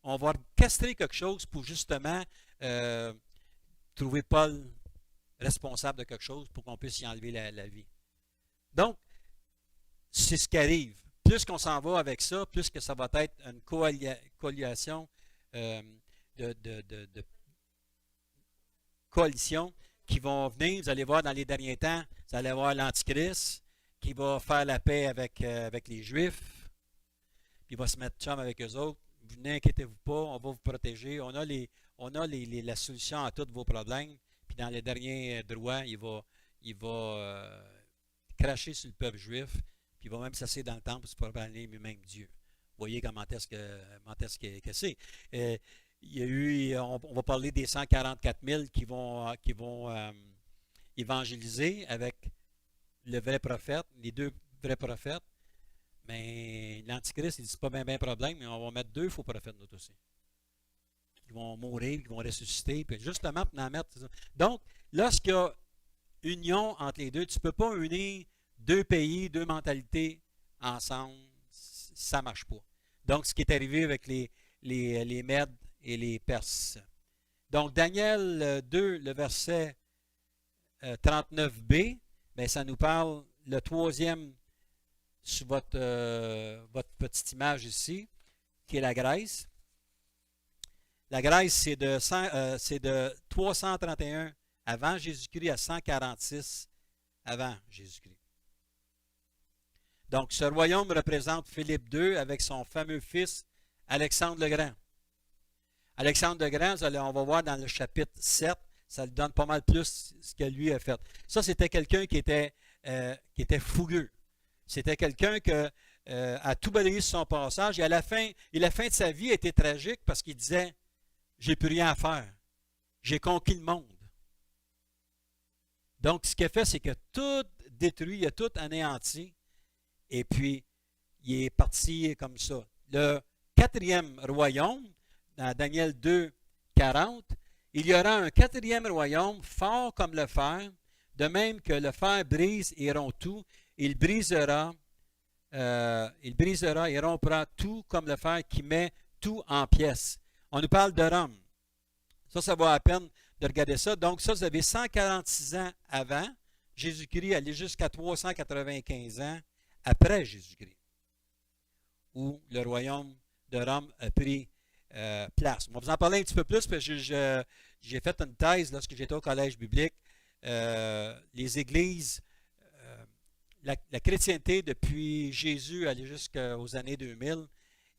S1: on va orchestrer quelque chose pour justement trouver Paul responsable de quelque chose pour qu'on puisse y enlever la vie. Donc, c'est ce qui arrive. Plus qu'on s'en va avec ça, plus que ça va être une coalition de coalitions qui vont venir. Vous allez voir dans les derniers temps, vous allez voir l'Antichrist. qui va faire la paix avec les Juifs, puis il va se mettre chum avec eux autres. Vous n'inquiétez-vous pas, on va vous protéger. La solution à tous vos problèmes. Puis dans les derniers droits, il va cracher sur le peuple juif, puis il va même s'asseoir dans le temple pour se proclamer lui-même Dieu. Vous voyez comment est-ce que c'est. Il y a eu, on va parler des 144 000 qui vont évangéliser avec le vrai prophète, les deux vrais prophètes. Mais l'Antichrist, il dit c'est pas bien problème, mais on va mettre deux faux prophètes, nous aussi. Ils vont mourir, ils vont ressusciter, puis justement pour en mettre. Donc, lorsqu'il y a union entre les deux, tu ne peux pas unir deux pays, deux mentalités ensemble, ça ne marche pas. Donc, ce qui est arrivé avec les Mèdes et les Perses. Donc, Daniel 2, le verset 39b, bien, ça nous parle, le troisième sur votre petite image ici, qui est la Grèce. La Grèce, c'est de 331 avant Jésus-Christ à 146 avant Jésus-Christ. Donc, ce royaume représente Philippe II avec son fameux fils Alexandre le Grand. Alexandre le Grand, on va voir dans le chapitre 7, ça lui donne pas mal plus ce que lui a fait. Ça, c'était quelqu'un qui était fougueux. C'était quelqu'un qui a tout balayé sur son passage. Et la fin de sa vie était tragique parce qu'il disait « J'ai plus rien à faire. J'ai conquis le monde. » Donc, ce qu'il a fait, c'est qu'il a tout détruit, il a tout anéanti. Et puis, il est parti comme ça. Le quatrième royaume, dans Daniel 2, 40, il y aura un quatrième royaume fort comme le fer, de même que le fer brise et rompt tout. Il brisera et rompra tout comme le fer qui met tout en pièces. On nous parle de Rome. Ça vaut la peine de regarder ça. Donc, ça, vous avez 146 ans avant Jésus-Christ, aller jusqu'à 395 ans après Jésus-Christ, où le royaume de Rome a pris place. On va vous en parler un petit peu plus, parce que j'ai fait une thèse lorsque j'étais au collège biblique. Les églises, la chrétienté depuis Jésus allait jusqu'aux années 2000,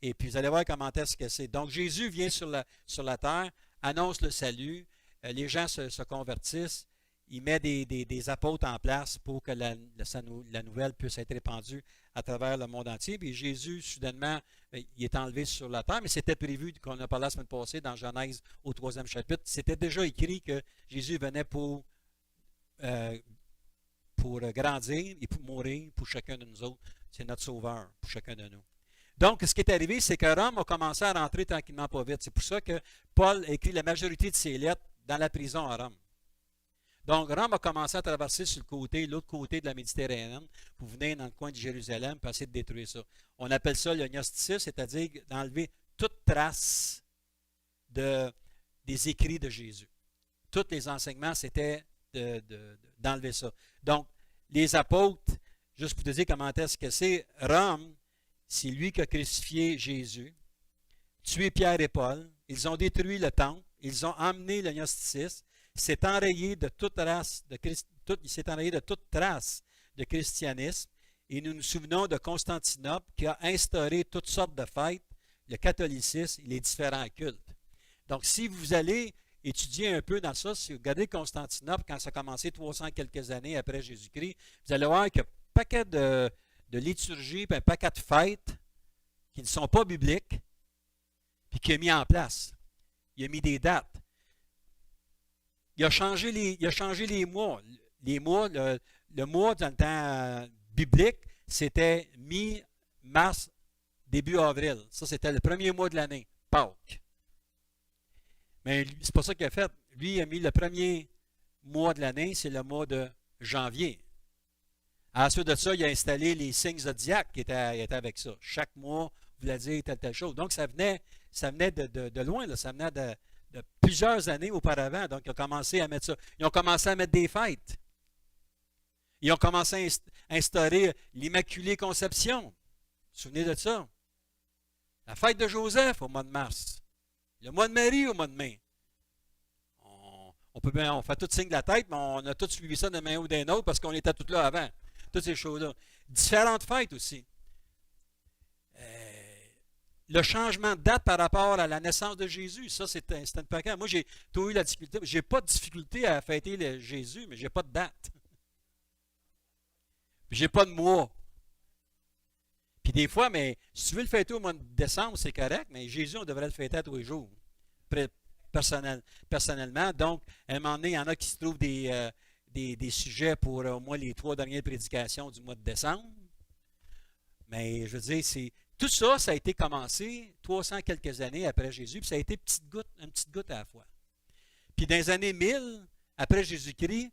S1: et puis vous allez voir comment est-ce que c'est. Donc Jésus vient sur la terre, annonce le salut, les gens se convertissent, il met des apôtres en place pour que la nouvelle puisse être répandue à travers le monde entier. Puis Jésus, soudainement, il est enlevé sur la terre, mais c'était prévu, qu'on a parlé la semaine passée dans Genèse au 3e chapitre. C'était déjà écrit que Jésus venait pour grandir et pour mourir pour chacun de nous autres. C'est notre sauveur pour chacun de nous. Donc, ce qui est arrivé, c'est que Rome a commencé à rentrer tranquillement pas vite. C'est pour ça que Paul a écrit la majorité de ses lettres dans la prison à Rome. Donc, Rome a commencé à traverser sur l'autre côté de la Méditerranée, pour venir dans le coin de Jérusalem pour essayer de détruire ça. On appelle ça le gnosticisme, c'est-à-dire d'enlever toute trace des écrits de Jésus. Tous les enseignements, c'était d'enlever ça. Donc, les apôtres, juste pour te dire comment est-ce que c'est, Rome, c'est lui qui a crucifié Jésus, tué Pierre et Paul, ils ont détruit le temple, ils ont emmené le gnosticisme, il s'est enrayé de toute trace de christianisme, et nous nous souvenons de Constantinople qui a instauré toutes sortes de fêtes, le catholicisme et les différents cultes. Donc, si vous allez étudier un peu dans ça, si vous regardez Constantinople, quand ça a commencé 300 quelques années après Jésus-Christ, vous allez voir qu'il y a un paquet de liturgies, puis un paquet de fêtes qui ne sont pas bibliques, puis qu'il a mis en place. Il a mis des dates. Il a changé les mois. Les mois, le mois dans le temps biblique, c'était mi-mars, début avril. Ça, c'était le premier mois de l'année, Pâques. Mais c'est pas ça qu'il a fait. Lui, il a mis le premier mois de l'année, c'est le mois de janvier. Ensuite de ça, il a installé les signes zodiaques qui étaient avec ça. Chaque mois voulait dire telle chose. Donc, ça venait de loin, là. Ça venait de plusieurs années auparavant. Donc, ils ont commencé à mettre ça. Ils ont commencé à mettre des fêtes. Ils ont commencé à instaurer l'Immaculée Conception. Vous vous souvenez de ça? La fête de Joseph au mois de mars. Le mois de Marie au mois de mai. On fait tout signe de la tête, mais on a tous suivi ça d'un main ou d'un autre parce qu'on était tous là avant. toutes ces choses-là. Différentes fêtes aussi. Le changement de date par rapport à la naissance de Jésus, ça, c'est un paquet. Moi, j'ai toujours eu la difficulté. J'ai pas de difficulté à fêter Jésus, mais j'ai pas de date. Puis j'ai pas de mois. Puis des fois, mais si tu veux le fêter au mois de décembre, c'est correct, mais Jésus, on devrait le fêter à tous les jours, personnellement. Donc, à un moment donné, il y en a qui se trouvent des sujets pour au moins les 3 dernières prédications du mois de décembre. Mais je veux dire, tout ça, ça a été commencé 300 quelques années après Jésus, puis ça a été une petite goutte à la fois. Puis dans les années 1000, après Jésus-Christ,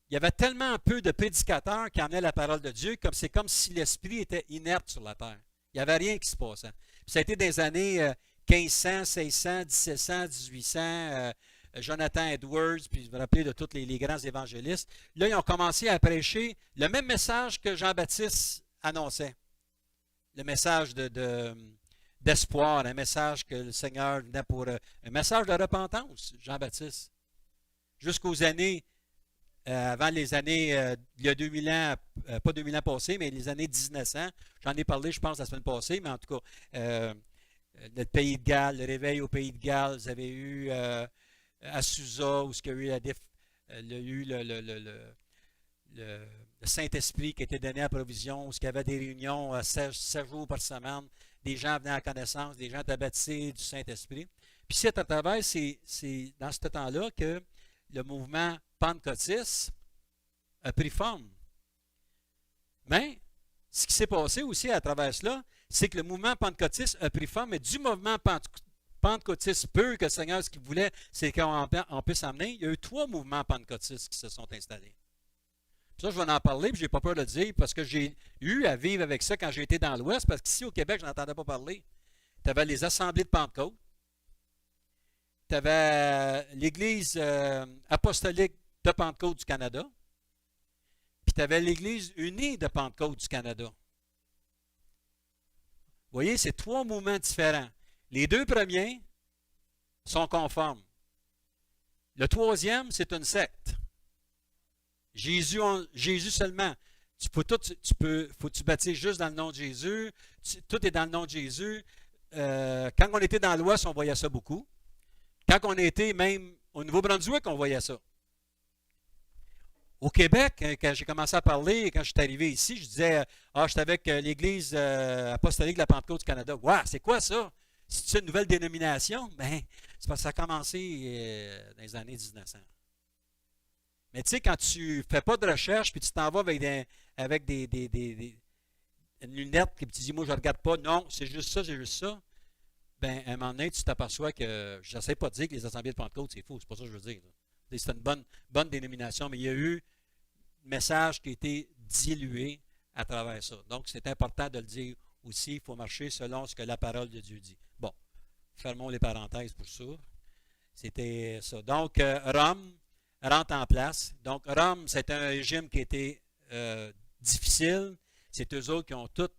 S1: il y avait tellement peu de prédicateurs qui emmenaient la parole de Dieu, comme c'est comme si l'Esprit était inerte sur la terre. Il n'y avait rien qui se passait. Puis ça a été dans les années 1500, 1600, 1700, 1800, Jonathan Edwards, puis vous vous rappelez de tous les grands évangélistes. Là, ils ont commencé à prêcher le même message que Jean-Baptiste annonçait. Le message d'espoir, un message que le Seigneur venait pour... un message de repentance, Jean-Baptiste. Jusqu'aux années... avant les années, il y a 2000 ans, pas 2000 ans passés, mais les années 1900. J'en ai parlé, je pense, la semaine passée, mais en tout cas, le pays de Galles, le réveil au pays de Galles, vous avez eu à Susa, où il y a eu le Saint-Esprit qui était donné à provision, où il y avait des réunions 7 jours par semaine, des gens venaient à la connaissance, des gens étaient baptisés du Saint-Esprit. Puis c'est à travers, c'est dans ce temps-là que le mouvement pentecôtiste a pris forme. Mais ce qui s'est passé aussi à travers cela, c'est que le mouvement pentecôtiste a pris forme, mais du mouvement pentecôtiste pur que le Seigneur, ce qu'il voulait, c'est qu'on puisse amener. Il y a eu 3 mouvements pentecôtistes qui se sont installés. Ça, je vais en parler, puis je n'ai pas peur de le dire, parce que j'ai eu à vivre avec ça quand j'ai été dans l'Ouest, parce qu'ici au Québec, je n'entendais pas parler. Tu avais les assemblées de Pentecôte. Tu avais l'Église apostolique de Pentecôte du Canada, puis tu avais l'Église unie de Pentecôte du Canada. Vous voyez, c'est 3 mouvements différents. Les 2 premiers sont conformes. Le 3e, c'est une secte. Jésus seulement. Faut que tu baptises juste dans le nom de Jésus. Tout est dans le nom de Jésus. Quand on était dans l'Ouest, on voyait ça beaucoup. Quand on était même au Nouveau-Brunswick, on voyait ça. Au Québec, quand j'ai commencé à parler, quand je suis arrivé ici, je disais, j'étais avec l'Église apostolique de la Pentecôte du Canada. Wow, c'est quoi ça? C'est une nouvelle dénomination? Ben, c'est parce que ça a commencé dans les années 1900. Mais tu sais, quand tu ne fais pas de recherche, puis tu t'en vas avec des lunettes, puis tu dis, moi, je ne regarde pas, non, c'est juste ça, ben, à un moment donné, tu t'aperçois que, je n'essaie pas de dire que les assemblées de Pentecôte, c'est faux, c'est pas ça que je veux dire. C'est une bonne dénomination, mais il y a eu un message qui a été dilué à travers ça. Donc, c'est important de le dire aussi, il faut marcher selon ce que la parole de Dieu dit. Bon, fermons les parenthèses pour ça. C'était ça. Donc, Rome rentre en place. Donc, Rome, c'est un régime qui était difficile. C'est eux autres qui ont tout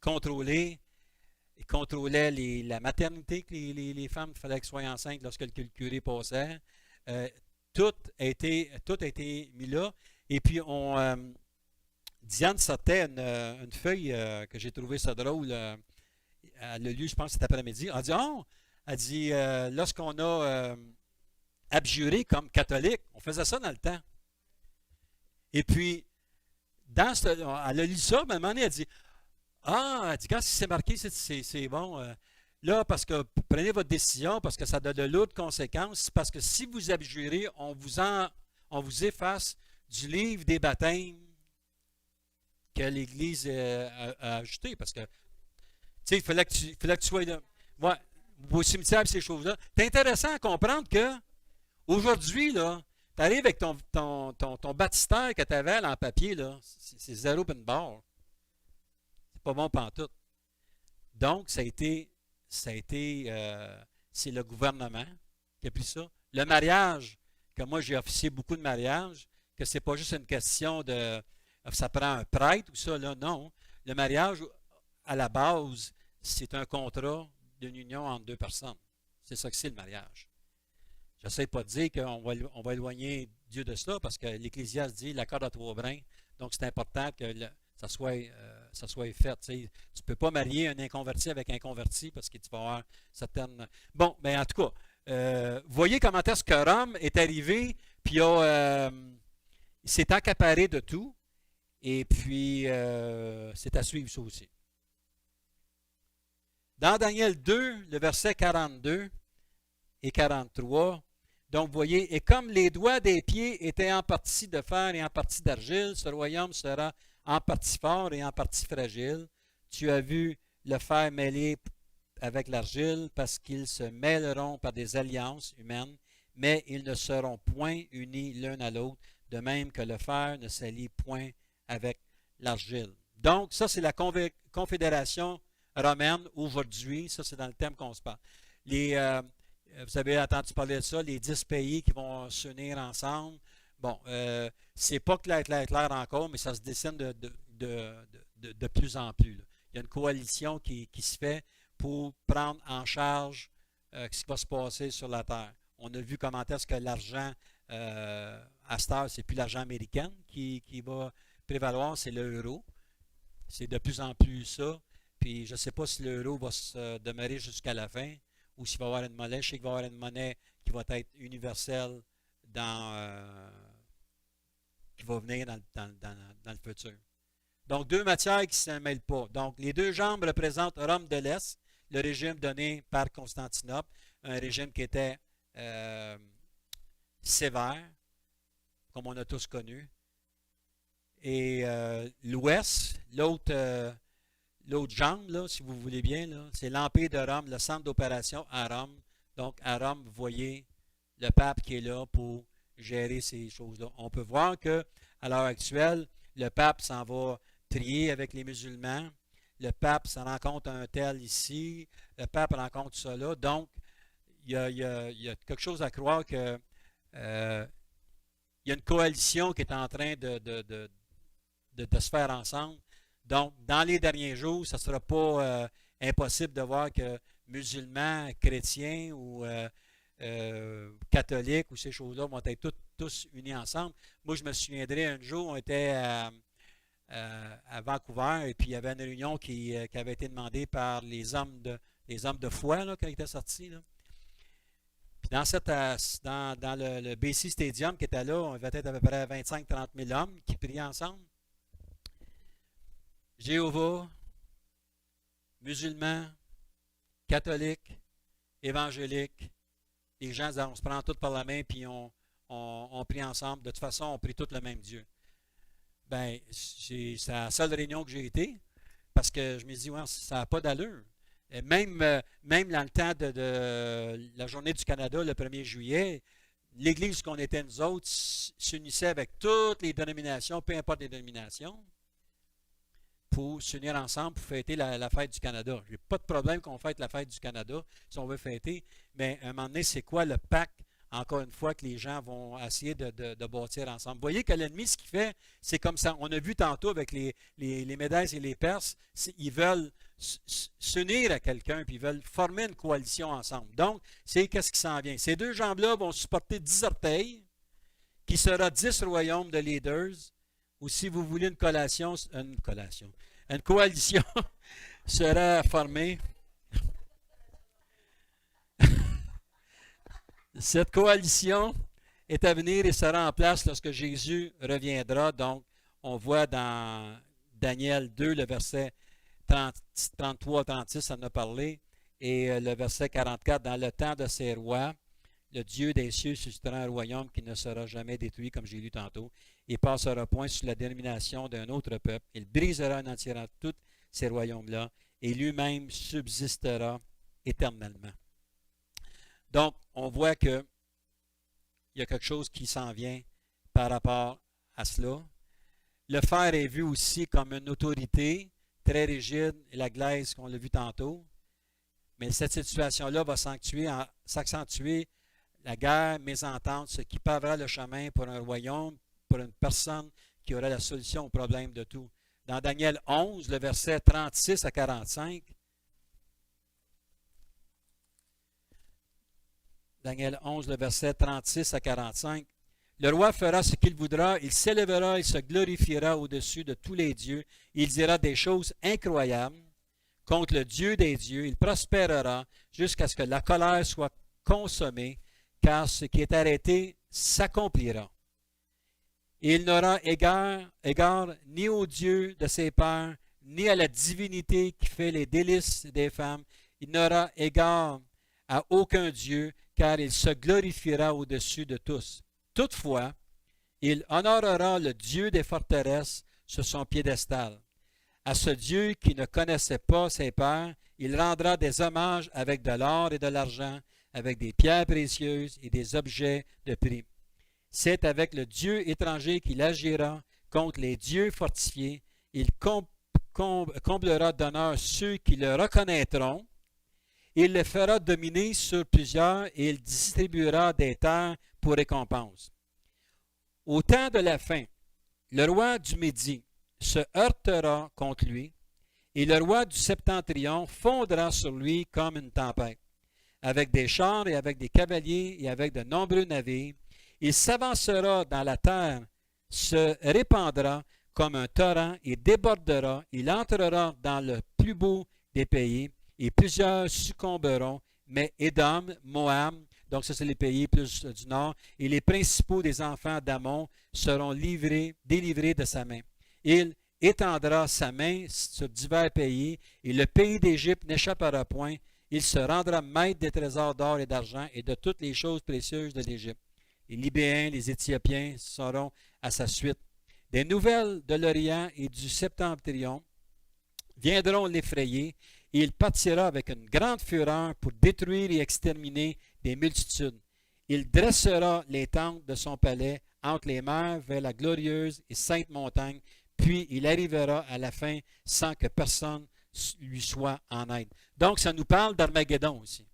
S1: contrôlé. Ils contrôlaient la maternité que les femmes, il fallait qu'elles soient enceintes lorsque le curé passait. Tout a été mis là. Et puis, Diane sortait une feuille que j'ai trouvé ça drôle. Elle l'a lu, je pense, cet après-midi. Elle dit, lorsqu'on a abjuré comme catholique, on faisait ça dans le temps. Et puis, elle a lu ça, mais à un moment donné, elle dit, elle dit, quand c'est marqué, c'est bon. Là, parce que prenez votre décision, parce que ça a de lourdes conséquences, parce que si vous abjurez, on vous efface du livre des baptêmes que l'Église a ajouté. Parce que, tu sais, il fallait que tu sois là. Ouais, au cimetière et ces choses-là. C'est intéressant à comprendre que aujourd'hui, là, tu arrives avec ton baptistère que tu avais là, en papier, là, c'est 0 open bar. C'est pas bon pantoute. Donc, c'est le gouvernement qui a pris ça. Le mariage, que moi j'ai officié beaucoup de mariages, que c'est pas juste une question de ça prend un prêtre ou ça, là, non. Le mariage, à la base, c'est un contrat d'une union entre 2 personnes. C'est ça que c'est le mariage. Je n'essaie pas de dire qu'on va éloigner Dieu de cela, parce que l'Ecclésiaste dit la corde à trois brins. Donc, c'est important que ça soit fait. Tu ne peux pas marier un inconverti avec un converti parce que tu vas avoir certaines... Bon, mais en tout cas, voyez comment est-ce que Rome est arrivé, puis il s'est accaparé de tout, et puis c'est à suivre ça aussi. Dans Daniel 2, le verset 42 et 43, donc, vous voyez, et comme les doigts des pieds étaient en partie de fer et en partie d'argile, ce royaume sera en partie fort et en partie fragile. Tu as vu le fer mêlé avec l'argile, parce qu'ils se mêleront par des alliances humaines, mais ils ne seront point unis l'un à l'autre, de même que le fer ne s'allie point avec l'argile. Donc, ça, c'est la confédération romaine aujourd'hui. Ça, c'est dans le thème qu'on se parle. Vous avez entendu parler de ça, les 10 pays qui vont s'unir ensemble. Bon, c'est pas clair encore, mais ça se dessine de plus en plus, là. Il y a une coalition qui se fait pour prendre en charge ce qui va se passer sur la Terre. On a vu comment est-ce que l'argent, à cette heure, c'est plus l'argent américain qui va prévaloir, c'est l'euro. C'est de plus en plus ça. Puis je ne sais pas si l'euro va se demeurer jusqu'à la fin, ou s'il va y avoir une monnaie. Je sais qu'il va y avoir une monnaie qui va être universelle qui va venir dans le futur. Donc, deux matières qui ne se mêlent pas. Donc, les deux jambes représentent Rome de l'Est, le régime donné par Constantinople, un régime qui était sévère, comme on a tous connu. Et l'Ouest, l'autre jambe, là, si vous voulez bien, c'est l'Empire de Rome, le centre d'opération à Rome. Donc, à Rome, vous voyez le pape qui est là pour gérer ces choses-là. On peut voir qu'à l'heure actuelle, le pape s'en va trier avec les musulmans. Le pape s'en rencontre un tel ici. Le pape rencontre ça là. Donc, il y a quelque chose à croire que il y a une coalition qui est en train de se faire ensemble. Donc, dans les derniers jours, ça ne sera pas impossible de voir que musulmans, chrétiens ou catholiques ou ces choses-là vont être tous unis ensemble. Moi, je me souviendrai un jour, on était à Vancouver et puis il y avait une réunion qui avait été demandée par les hommes de foi là, qui étaient sortis. Là. Puis dans le BC Stadium qui était là, on avait peut-être à peu près 25-30 000 hommes qui priaient ensemble. Jéhovah, musulmans, catholiques, évangéliques, les gens, on se prend tous par la main puis on prie ensemble. De toute façon, on prie tous le même Dieu. Ben, c'est la seule réunion que j'ai été parce que je me dis, ouais, ça n'a pas d'allure. Et même dans le temps de la journée du Canada, le 1er juillet, l'Église qu'on était nous autres s'unissait avec toutes les dénominations, peu importe les dénominations, pour s'unir ensemble pour fêter la fête du Canada. Je n'ai pas de problème qu'on fête la fête du Canada si on veut fêter, mais à un moment donné, c'est quoi le pacte, encore une fois, que les gens vont essayer de bâtir ensemble. Vous voyez que l'ennemi, ce qu'il fait, c'est comme ça. On a vu tantôt avec les Médès et les Perses, ils veulent s'unir à quelqu'un, puis ils veulent former une coalition ensemble. Donc, c'est qu'est-ce qui s'en vient. Ces deux jambes-là vont supporter 10 orteils, qui sera 10 royaumes de leaders, ou si vous voulez une coalition sera formée. Cette coalition est à venir et sera en place lorsque Jésus reviendra. Donc, on voit dans Daniel 2, le verset 33-36, ça en a parlé, et le verset 44, dans le temps de ces rois, le Dieu des cieux suscitera un royaume qui ne sera jamais détruit, comme j'ai lu tantôt, et passera point sur la dénomination d'un autre peuple. Il brisera en entièrement tous ces royaumes-là, et lui-même subsistera éternellement. Donc, on voit qu'il y a quelque chose qui s'en vient par rapport à cela. Le fer est vu aussi comme une autorité très rigide, et la glaise, qu'on l'a vu tantôt. Mais cette situation-là va s'accentuer la guerre, mésentente, ce qui pavera le chemin pour un royaume, pour une personne qui aura la solution au problème de tout. Dans Daniel 11, le verset 36 à 45, Daniel 11, le verset 36 à 45, Le roi fera ce qu'il voudra, il s'élèvera, il se glorifiera au-dessus de tous les dieux, il dira des choses incroyables contre le Dieu des dieux, il prospérera jusqu'à ce que la colère soit consommée, car ce qui est arrêté s'accomplira. Il n'aura égard ni au Dieu de ses pères, ni à la divinité qui fait les délices des femmes. Il n'aura égard à aucun Dieu, car il se glorifiera au-dessus de tous. Toutefois, il honorera le Dieu des forteresses sur son piédestal. À ce Dieu qui ne connaissait pas ses pères, il rendra des hommages avec de l'or et de l'argent, avec des pierres précieuses et des objets de prix. C'est avec le Dieu étranger qu'il agira contre les dieux fortifiés. Il comblera d'honneur ceux qui le reconnaîtront. Il les fera dominer sur plusieurs et il distribuera des terres pour récompense. Au temps de la fin, le roi du Midi se heurtera contre lui et le roi du Septentrion fondra sur lui comme une tempête, avec des chars et avec des cavaliers et avec de nombreux navires. Il s'avancera dans la terre, se répandra comme un torrent et débordera. Il entrera dans le plus beau des pays et plusieurs succomberont. Mais Édom, Moab, donc ça c'est les pays plus du nord, et les principaux des enfants d'Amon seront délivrés de sa main. Il étendra sa main sur divers pays et le pays d'Égypte n'échappera point. Il se rendra maître des trésors d'or et d'argent et de toutes les choses précieuses de l'Égypte. Les Libéens, les Éthiopiens seront à sa suite. Des nouvelles de l'Orient et du Septentrion viendront l'effrayer, et il partira avec une grande fureur pour détruire et exterminer des multitudes. Il dressera les tentes de son palais entre les mers vers la glorieuse et sainte montagne, puis il arrivera à la fin sans que personne lui soit en aide. Donc, ça nous parle d'Armageddon aussi.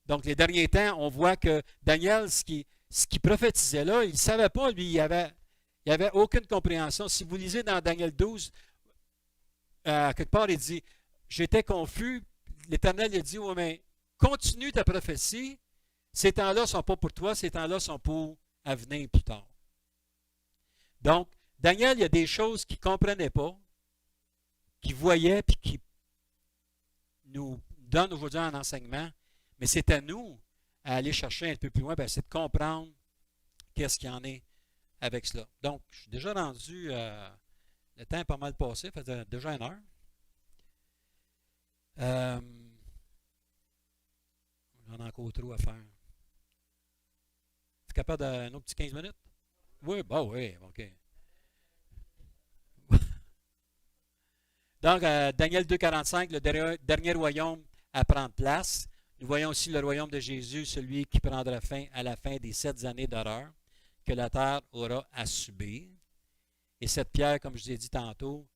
S1: Donc, les derniers temps, on voit que Daniel, ce qui prophétisait là, il ne savait pas, lui, il avait aucune compréhension. Si vous lisez dans Daniel 12, quelque part, il dit, j'étais confus, l'Éternel il a dit, oui, mais continue ta prophétie, ces temps-là ne sont pas pour toi, ces temps-là sont pour à venir plus tard. Donc, Daniel, il y a des choses qu'il ne comprenait pas, qu'il voyait, puis qui nous donne aujourd'hui un enseignement, mais c'est à nous à aller chercher un peu plus loin, c'est de comprendre qu'est-ce qu'il y en est avec cela. Donc, je suis déjà rendu, le temps est pas mal passé, ça fait déjà 1 heure. J'en ai encore trop à faire. Tu es capable d'un autre petit 15 minutes? Oui, oui, OK. Donc, Daniel 2,45, le dernier royaume à prendre place. Nous voyons aussi le royaume de Jésus, celui qui prendra fin à la fin des 7 années d'horreur que la terre aura à subir. Et cette pierre, comme je vous ai dit tantôt,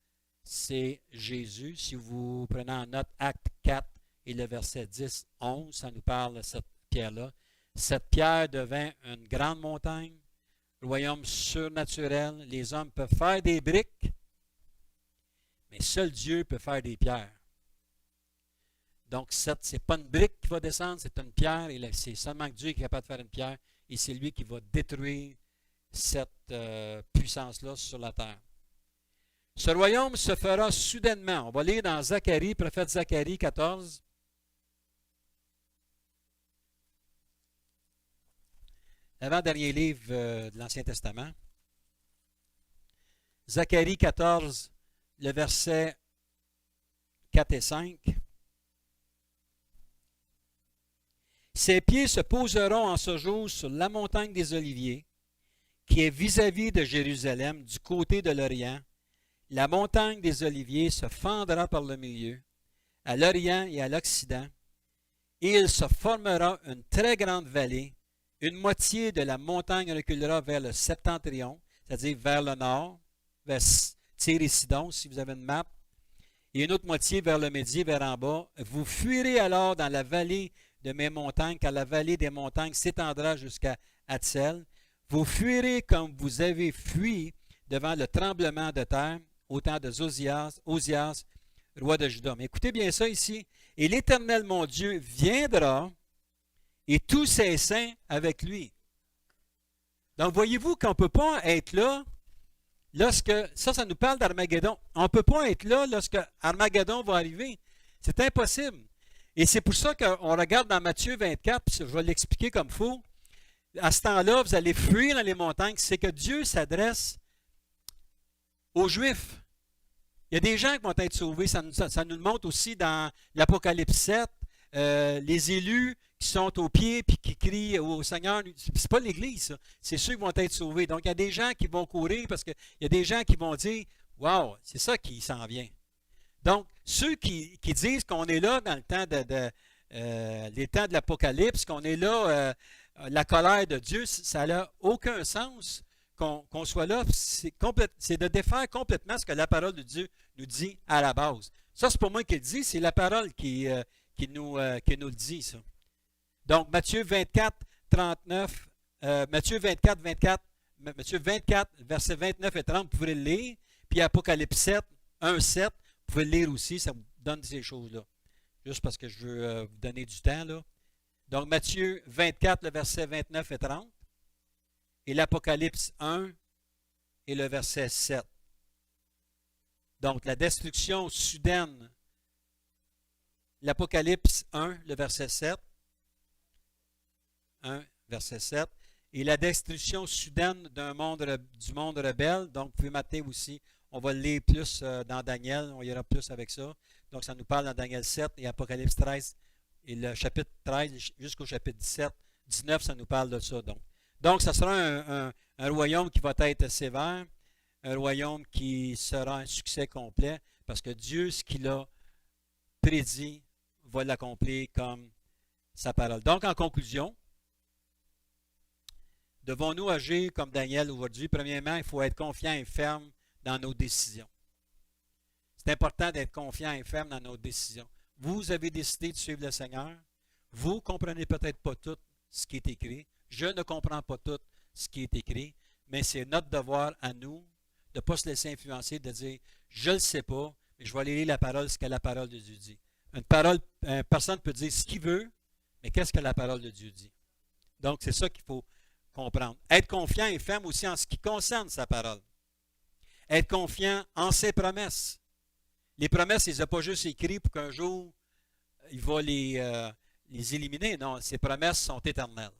S1: c'est Jésus. Si vous prenez en note Acte 4 et le verset 10, 11, ça nous parle de cette pierre-là. Cette pierre devint une grande montagne, royaume surnaturel. Les hommes peuvent faire des briques, mais seul Dieu peut faire des pierres. Donc, ce n'est pas une brique qui va descendre, c'est une pierre, et c'est seulement Dieu qui est capable de faire une pierre, et c'est lui qui va détruire cette puissance-là sur la terre. Ce royaume se fera soudainement. On va lire dans Zacharie, prophète Zacharie 14. L'avant-dernier livre de l'Ancien Testament. Zacharie 14, le verset 4 et 5. Ses pieds se poseront en ce jour sur la montagne des Oliviers, qui est vis-à-vis de Jérusalem, du côté de l'Orient. La montagne des Oliviers se fendra par le milieu, à l'Orient et à l'Occident, et il se formera une très grande vallée. Une moitié de la montagne reculera vers le septentrion, c'est-à-dire vers le nord, vers Tyr et Sidon, si vous avez une map, et une autre moitié vers le Midi, vers en bas. Vous fuirez alors dans la vallée de mes montagnes, car la vallée des montagnes s'étendra jusqu'à Hatzel. Vous fuirez comme vous avez fui devant le tremblement de terre au temps de Osias, roi de Juda. Mais écoutez bien ça ici. Et l'Éternel, mon Dieu, viendra et tous ses saints avec lui. Donc, voyez-vous qu'on ne peut pas être là lorsque... Ça nous parle d'Armageddon. On ne peut pas être là lorsque Armageddon va arriver. C'est impossible. Et c'est pour ça qu'on regarde dans Matthieu 24, puis je vais l'expliquer comme il faut. À ce temps-là, vous allez fuir dans les montagnes. C'est que Dieu s'adresse aux Juifs. Il y a des gens qui vont être sauvés. Ça nous le montre aussi dans l'Apocalypse 7. Les élus qui sont aux pieds et qui crient au Seigneur. C'est pas l'Église, ça. C'est ceux qui vont être sauvés. Donc, il y a des gens qui vont courir parce qu'il y a des gens qui vont dire « Wow, c'est ça qui s'en vient ». Donc, ceux qui disent qu'on est là dans le temps les temps de l'Apocalypse, qu'on est là, la colère de Dieu, ça n'a aucun sens qu'on soit là. C'est de défaire complètement ce que la parole de Dieu nous dit à la base. Ça, c'est pas moi qui le dis, c'est la parole qui nous le dit, ça. Donc, Matthieu 24, 39, Matthieu 24, versets 29 et 30, vous pouvez le lire. Puis Apocalypse 7, 1, 7, vous pouvez le lire aussi, ça vous donne ces choses-là. Juste parce que je veux vous donner du temps, là. Donc, Matthieu 24, le verset 29 et 30, et l'Apocalypse 1 et le verset 7. Donc, la destruction soudaine, l'Apocalypse 1, le verset 7, 1, verset 7, et la destruction soudaine du monde rebelle. Donc, vous pouvez mater aussi, on va le lire plus dans Daniel, on ira plus avec ça. Donc, ça nous parle dans Daniel 7 et Apocalypse 13, et le chapitre 13 jusqu'au chapitre 17, 19, ça nous parle de ça. Donc ça sera un royaume qui va être sévère, un royaume qui sera un succès complet, parce que Dieu, ce qu'il a prédit, va l'accomplir comme sa parole. Donc, en conclusion, devons-nous agir comme Daniel aujourd'hui? Premièrement, il faut être confiant et ferme dans nos décisions. C'est important d'être confiant et ferme dans nos décisions. Vous avez décidé de suivre le Seigneur. Vous ne comprenez peut-être pas tout ce qui est écrit. Je ne comprends pas tout ce qui est écrit, mais c'est notre devoir à nous de ne pas se laisser influencer, de dire « je ne le sais pas, mais je vais aller lire la parole, ce que la parole de Dieu dit ». Une personne peut dire ce qu'il veut, mais qu'est-ce que la parole de Dieu dit? Donc, c'est ça qu'il faut comprendre. Être confiant et ferme aussi en ce qui concerne sa parole. Être confiant en ses promesses. Les promesses, il ne les a pas juste écrites pour qu'un jour, il va les éliminer. Non, ces promesses sont éternelles.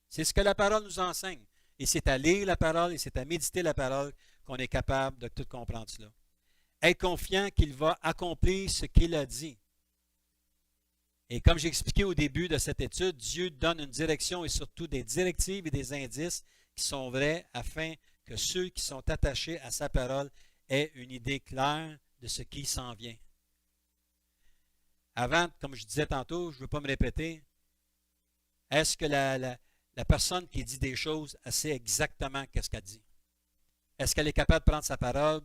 S1: C'est ce que la parole nous enseigne. Et c'est à lire la parole et c'est à méditer la parole qu'on est capable de tout comprendre cela. Être confiant qu'il va accomplir ce qu'il a dit. Et comme j'ai expliqué au début de cette étude, Dieu donne une direction et surtout des directives et des indices qui sont vrais afin que ceux qui sont attachés à sa parole aient une idée claire de ce qui s'en vient. Avant, comme je disais tantôt, je ne veux pas me répéter, est-ce que la personne qui dit des choses, elle sait exactement ce qu'elle dit? Est-ce qu'elle est capable de prendre sa parole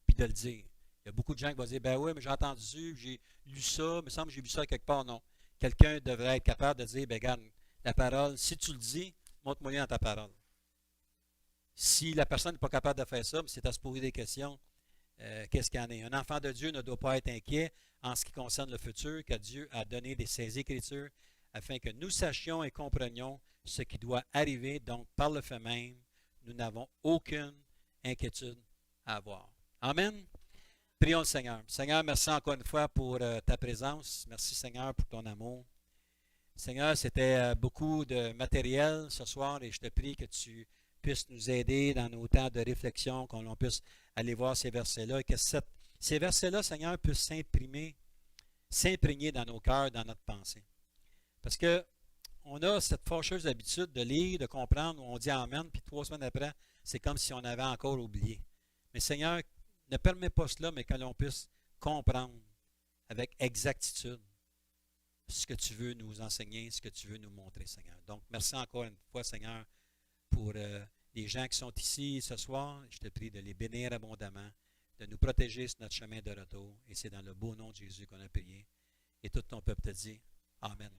S1: et de le dire? Il y a beaucoup de gens qui vont dire, ben oui, mais j'ai entendu, j'ai lu ça, il me semble que j'ai vu ça quelque part. Non. Quelqu'un devrait être capable de dire, ben regarde, la parole, si tu le dis, montre-moi dans ta parole. Si la personne n'est pas capable de faire ça, c'est à se poser des questions. Qu'est-ce qu'il y en est? Un enfant de Dieu ne doit pas être inquiet en ce qui concerne le futur, que Dieu a donné ses Écritures afin que nous sachions et comprenions ce qui doit arriver. Donc, par le fait même, nous n'avons aucune inquiétude à avoir. Amen. Prions le Seigneur. Seigneur, merci encore une fois pour ta présence. Merci Seigneur pour ton amour. Seigneur, c'était beaucoup de matériel ce soir et je te prie que tu puisses nous aider dans nos temps de réflexion, qu'on puisse aller voir ces versets-là et que ces versets-là, Seigneur, puissent s'imprégner dans nos cœurs, dans notre pensée. Parce que on a cette fâcheuse habitude de lire, de comprendre, où on dit Amen, puis 3 semaines après, c'est comme si on avait encore oublié. Mais Seigneur, ne permets pas cela, mais que l'on puisse comprendre avec exactitude ce que tu veux nous enseigner, ce que tu veux nous montrer, Seigneur. Donc, merci encore une fois, Seigneur, pour les gens qui sont ici ce soir. Je te prie de les bénir abondamment, de nous protéger sur notre chemin de retour. Et c'est dans le beau nom de Jésus qu'on a prié. Et tout ton peuple te dit Amen.